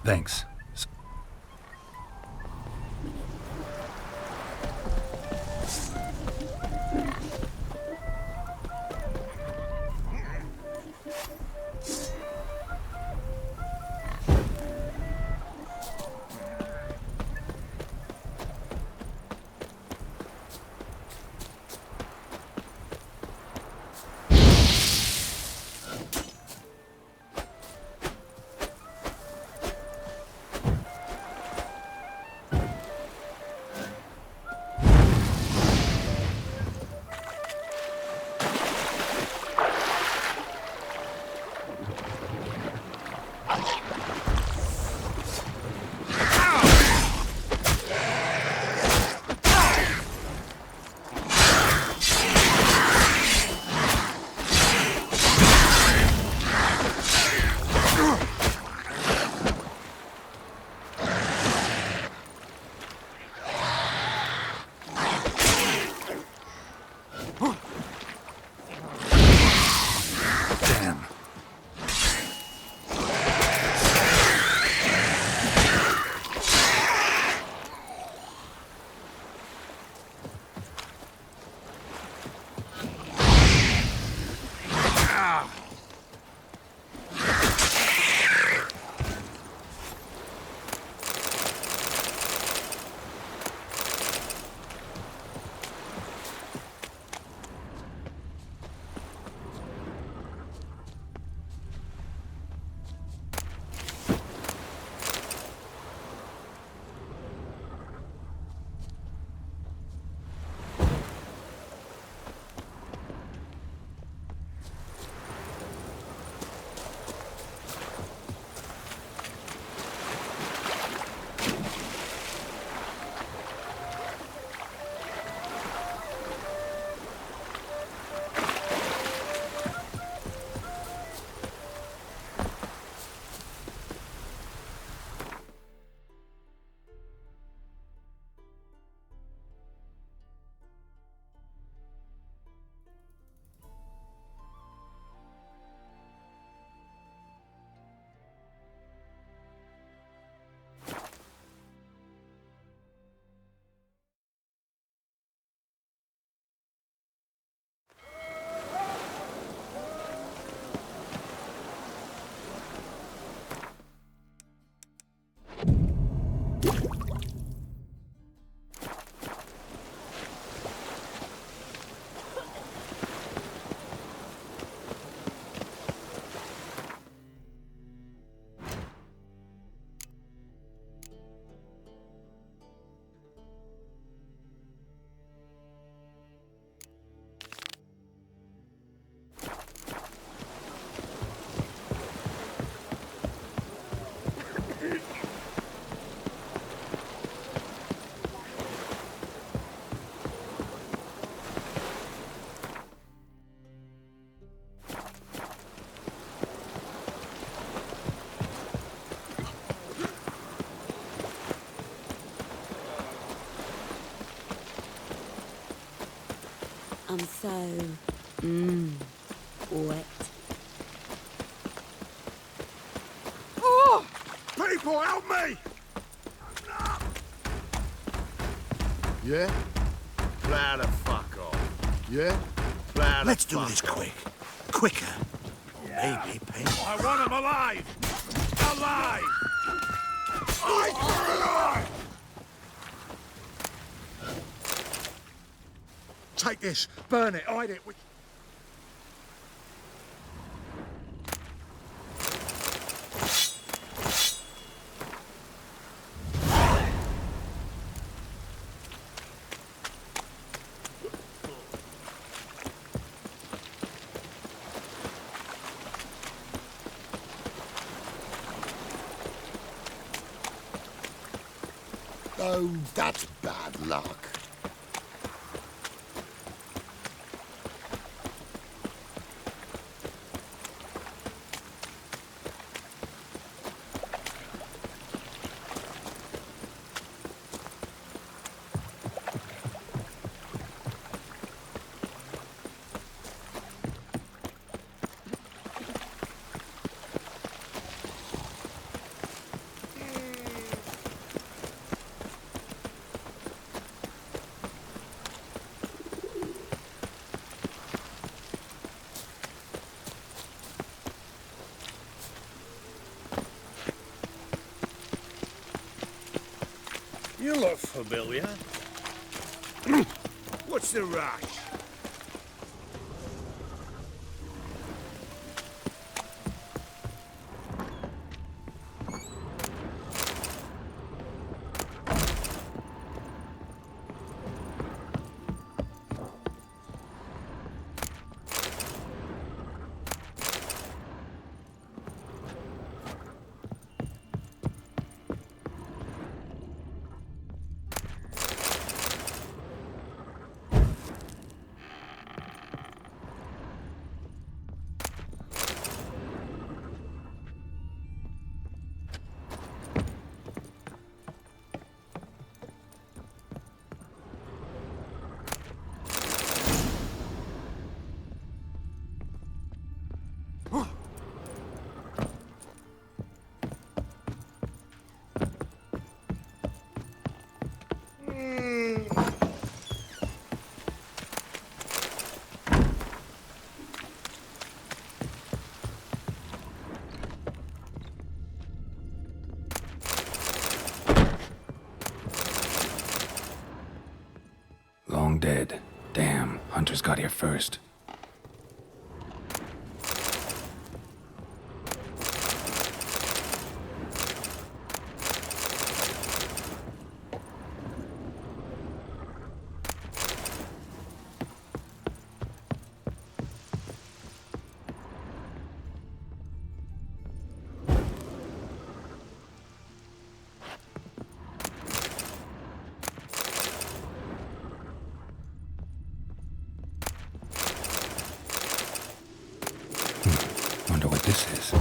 S2: Thanks.
S13: I'm so... wet.
S6: Oh! People, help me!
S1: Yeah? Plow the fuck off. Yeah? Plow the
S17: Let's do
S1: fuck
S17: this
S1: off.
S17: quick. Quicker. Maybe, Pete.
S6: I want him alive! Alive! Eye for an eye! Take this, burn it, hide it.
S1: Oh, that's bad luck.
S11: You look familiar.
S12: What's the rush?
S2: Long dead. Damn, hunters got here first. Wonder what this is.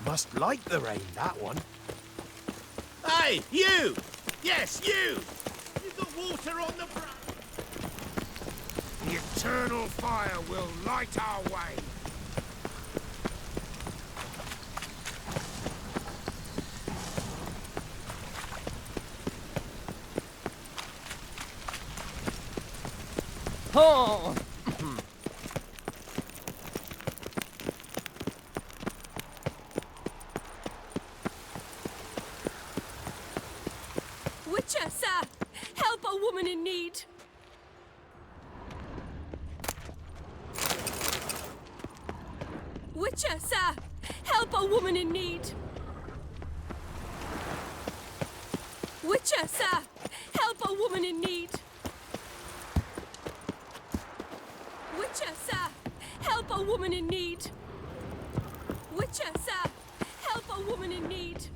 S12: Must like the rain, that one. Hey, you! Yes, you! You've got water on the ground.
S6: The eternal fire will light our way.
S16: Oh!
S13: Witcher, sir! Help a woman in need! Witcher, sir! Help a woman in need! Witcher, sir! Help a woman in need! Witcher, sir! Help a woman in need! Witcher, sir! Help a woman in need!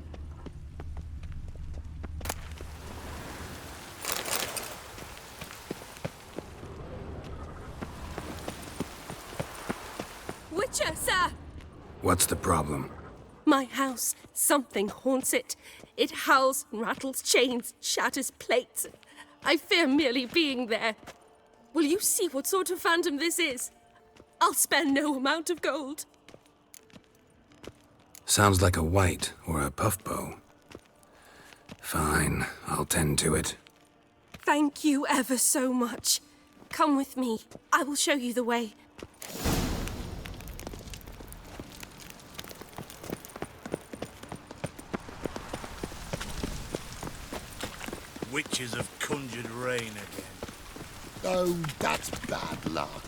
S13: Witcher, sir!
S2: What's the problem?
S13: My house. Something haunts it. It howls and rattles chains, shatters plates. I fear merely being there. Will you see what sort of phantom this is? I'll spare no amount of gold.
S2: Sounds like a white or a puffbow. Fine, I'll tend to it.
S13: Thank you ever so much. Come with me. I will show you the way.
S11: Witches have conjured rain again.
S1: Oh, that's bad luck.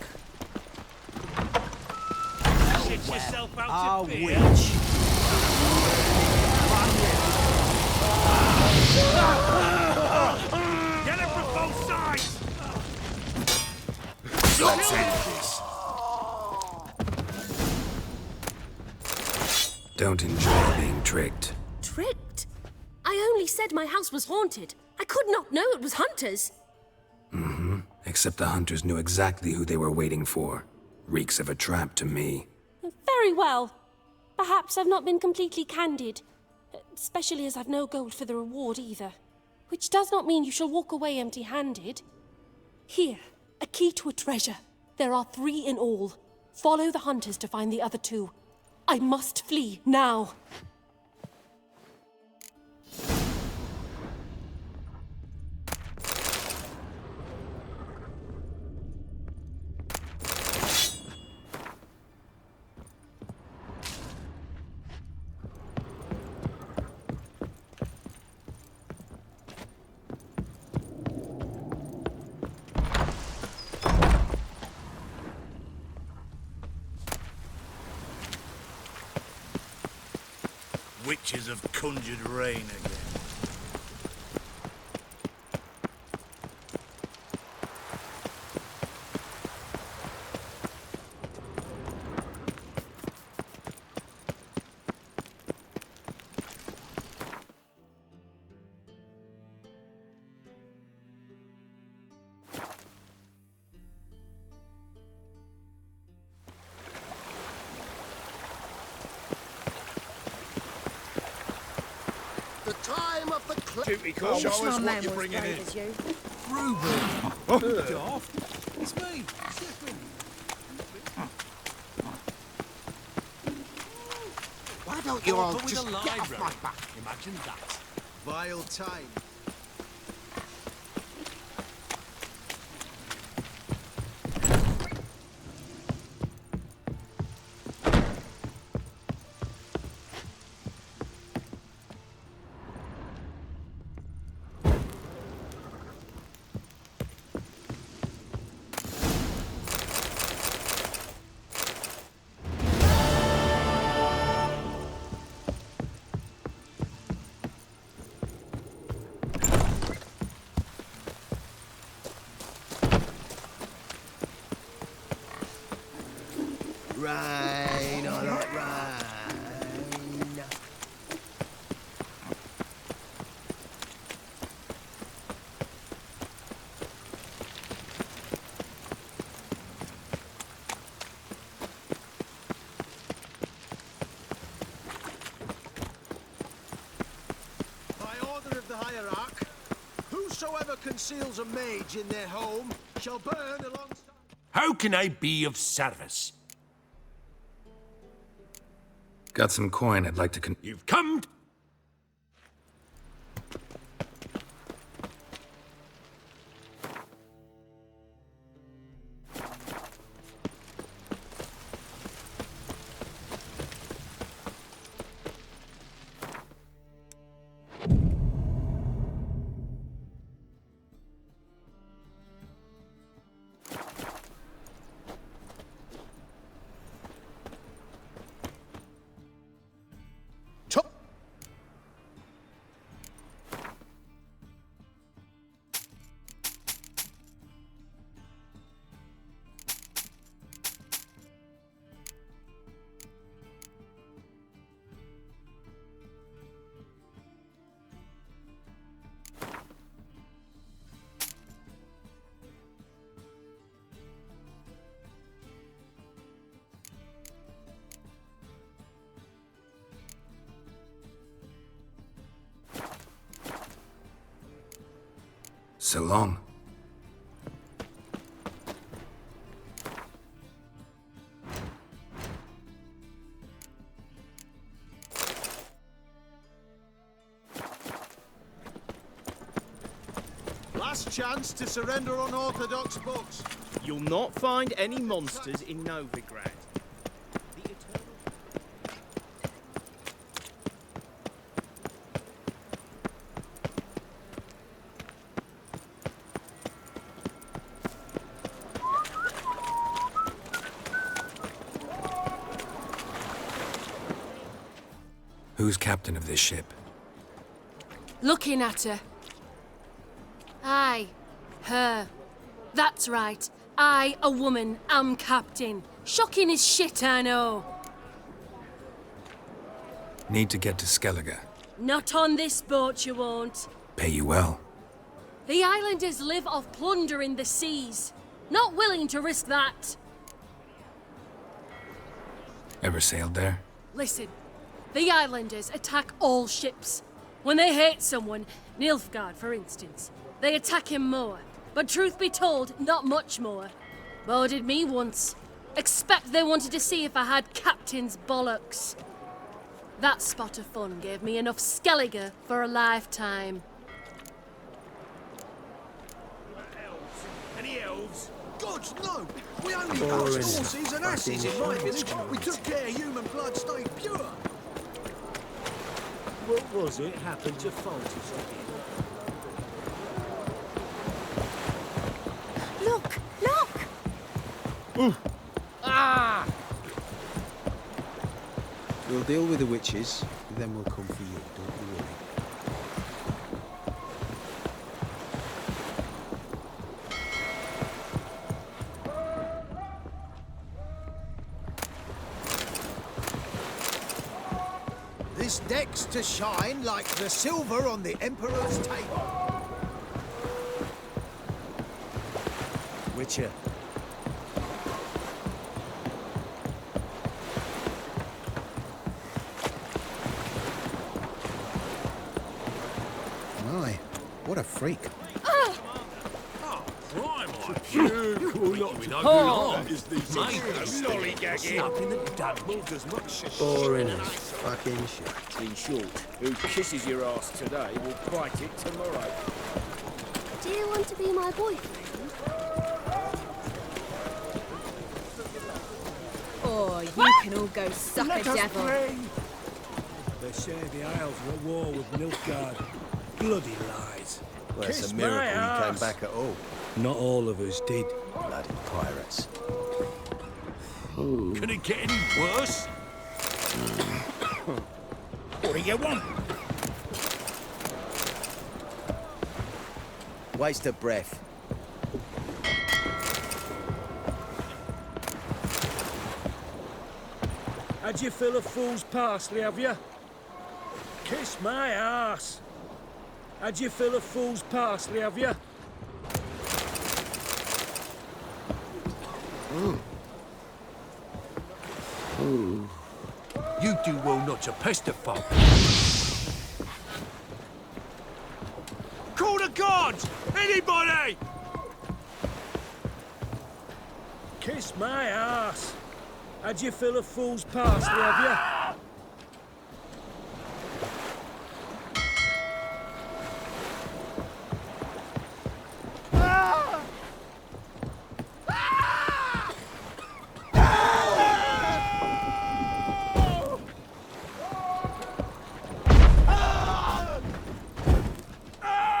S12: Shit yourself out
S14: Our
S12: to beer.
S14: witch.
S12: Get it from both sides!
S2: Let's end this. Don't enjoy being tricked.
S13: Tricked? I only said my house was haunted. I could not know it was hunters.
S2: Mm-hmm. Except the hunters knew exactly who they were waiting for. Reeks of a trap to me.
S13: Very well. Perhaps I've not been completely candid. Especially as I've no gold for the reward either. Which does not mean you shall walk away empty-handed. Here, a key to a treasure. There are 3 in all. Follow the hunters to find the other 2. I must flee now.
S12: Witches have conjured rain again.
S16: Duty call.
S12: Show us what you're bringing in.
S16: Ruben.
S12: Daft.
S16: It's me.
S12: Why don't you all just get off my back? Imagine that.
S16: Vile time.
S1: Rain, I like rain.
S12: By order of the hierarch, whosoever conceals a mage in their home shall burn alongside.
S10: How can I be of service?
S2: Got some coin I'd like to
S10: You've come.
S2: So long.
S12: Last chance to surrender unorthodox books.
S16: You'll not find any monsters in Novigrad.
S2: Who's captain of this ship?
S13: Looking at her. Aye, her. That's right. I, a woman, am captain. Shocking as shit, I know.
S2: Need to get to Skellige.
S13: Not on this boat, you won't.
S2: Pay you well.
S13: The islanders live off plunder in the seas. Not willing to risk that.
S2: Ever sailed there?
S13: Listen, the islanders attack all ships. When they hate someone, Nilfgaard for instance, they attack him more. But truth be told, not much more. Boarded me once. Expect they wanted to see if I had captain's bollocks. That spot of fun gave me enough skelliger for a lifetime.
S12: Any elves? Gods, no! We only passed horses and asses in my village. We took care human blood stayed pure.
S14: What was it happened to Fontes again?
S8: Look! Look!
S14: Ah! We'll deal with the witches, then we'll come for you, don't you worry.
S12: This deck's to shine like the silver on the Emperor's table.
S14: Witcher.
S12: My, what a freak.
S14: Boring as fucking shit.
S11: In short, who kisses your ass today will bite it tomorrow.
S5: Do you want to be my boyfriend?
S8: Oh, you can all go suck a devil.
S16: They say the Isles were at war with Nilfgaard. Bloody lies.
S14: Well, it's a miracle he came back at all.
S16: Not all of us did.
S14: Bloody pirates.
S12: Could it get any worse?
S11: What do you want?
S14: Waste of breath.
S16: Had you fill of fool's parsley, have you? Kiss my ass. Had you fill of fool's parsley, have you?
S12: You do well not to pester folk. Call the gods! Anybody!
S16: Kiss my ass. Had you fill of fool's parsley, have you?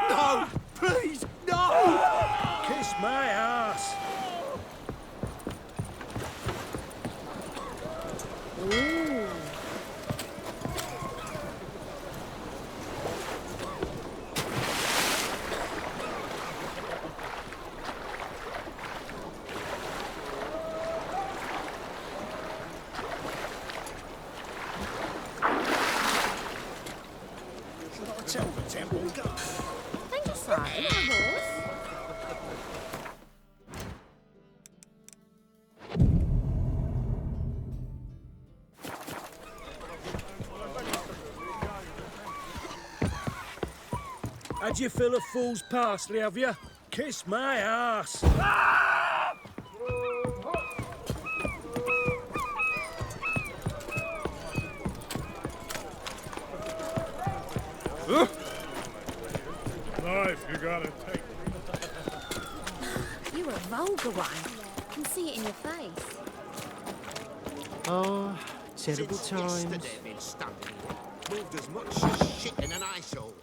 S12: No! Please, no!
S16: Kiss my ass.
S8: Ooh.
S12: Should I tell the temple?
S8: Thank you, sir. My horse.
S16: Had you fill of fool's parsley, have you? Kiss my ass.
S4: Knife, you gotta take.
S8: You're a vulgar one. I can see it in your face.
S14: Oh, terrible times.
S12: Been stuck here. Moved as much as shit in an ice hole.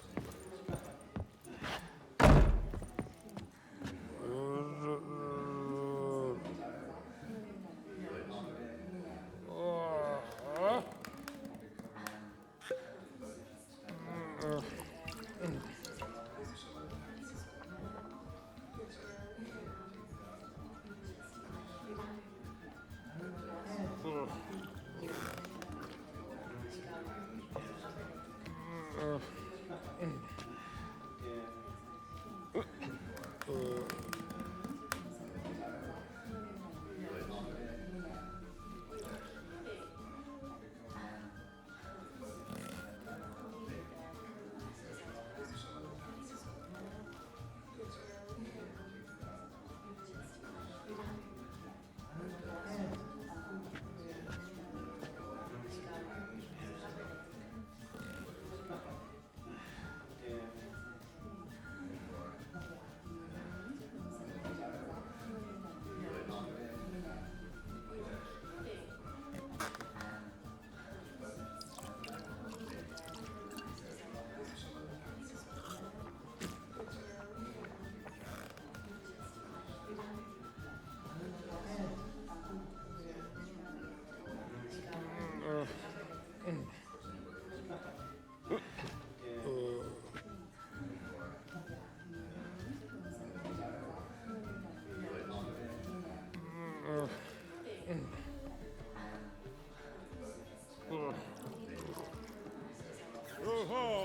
S4: ho!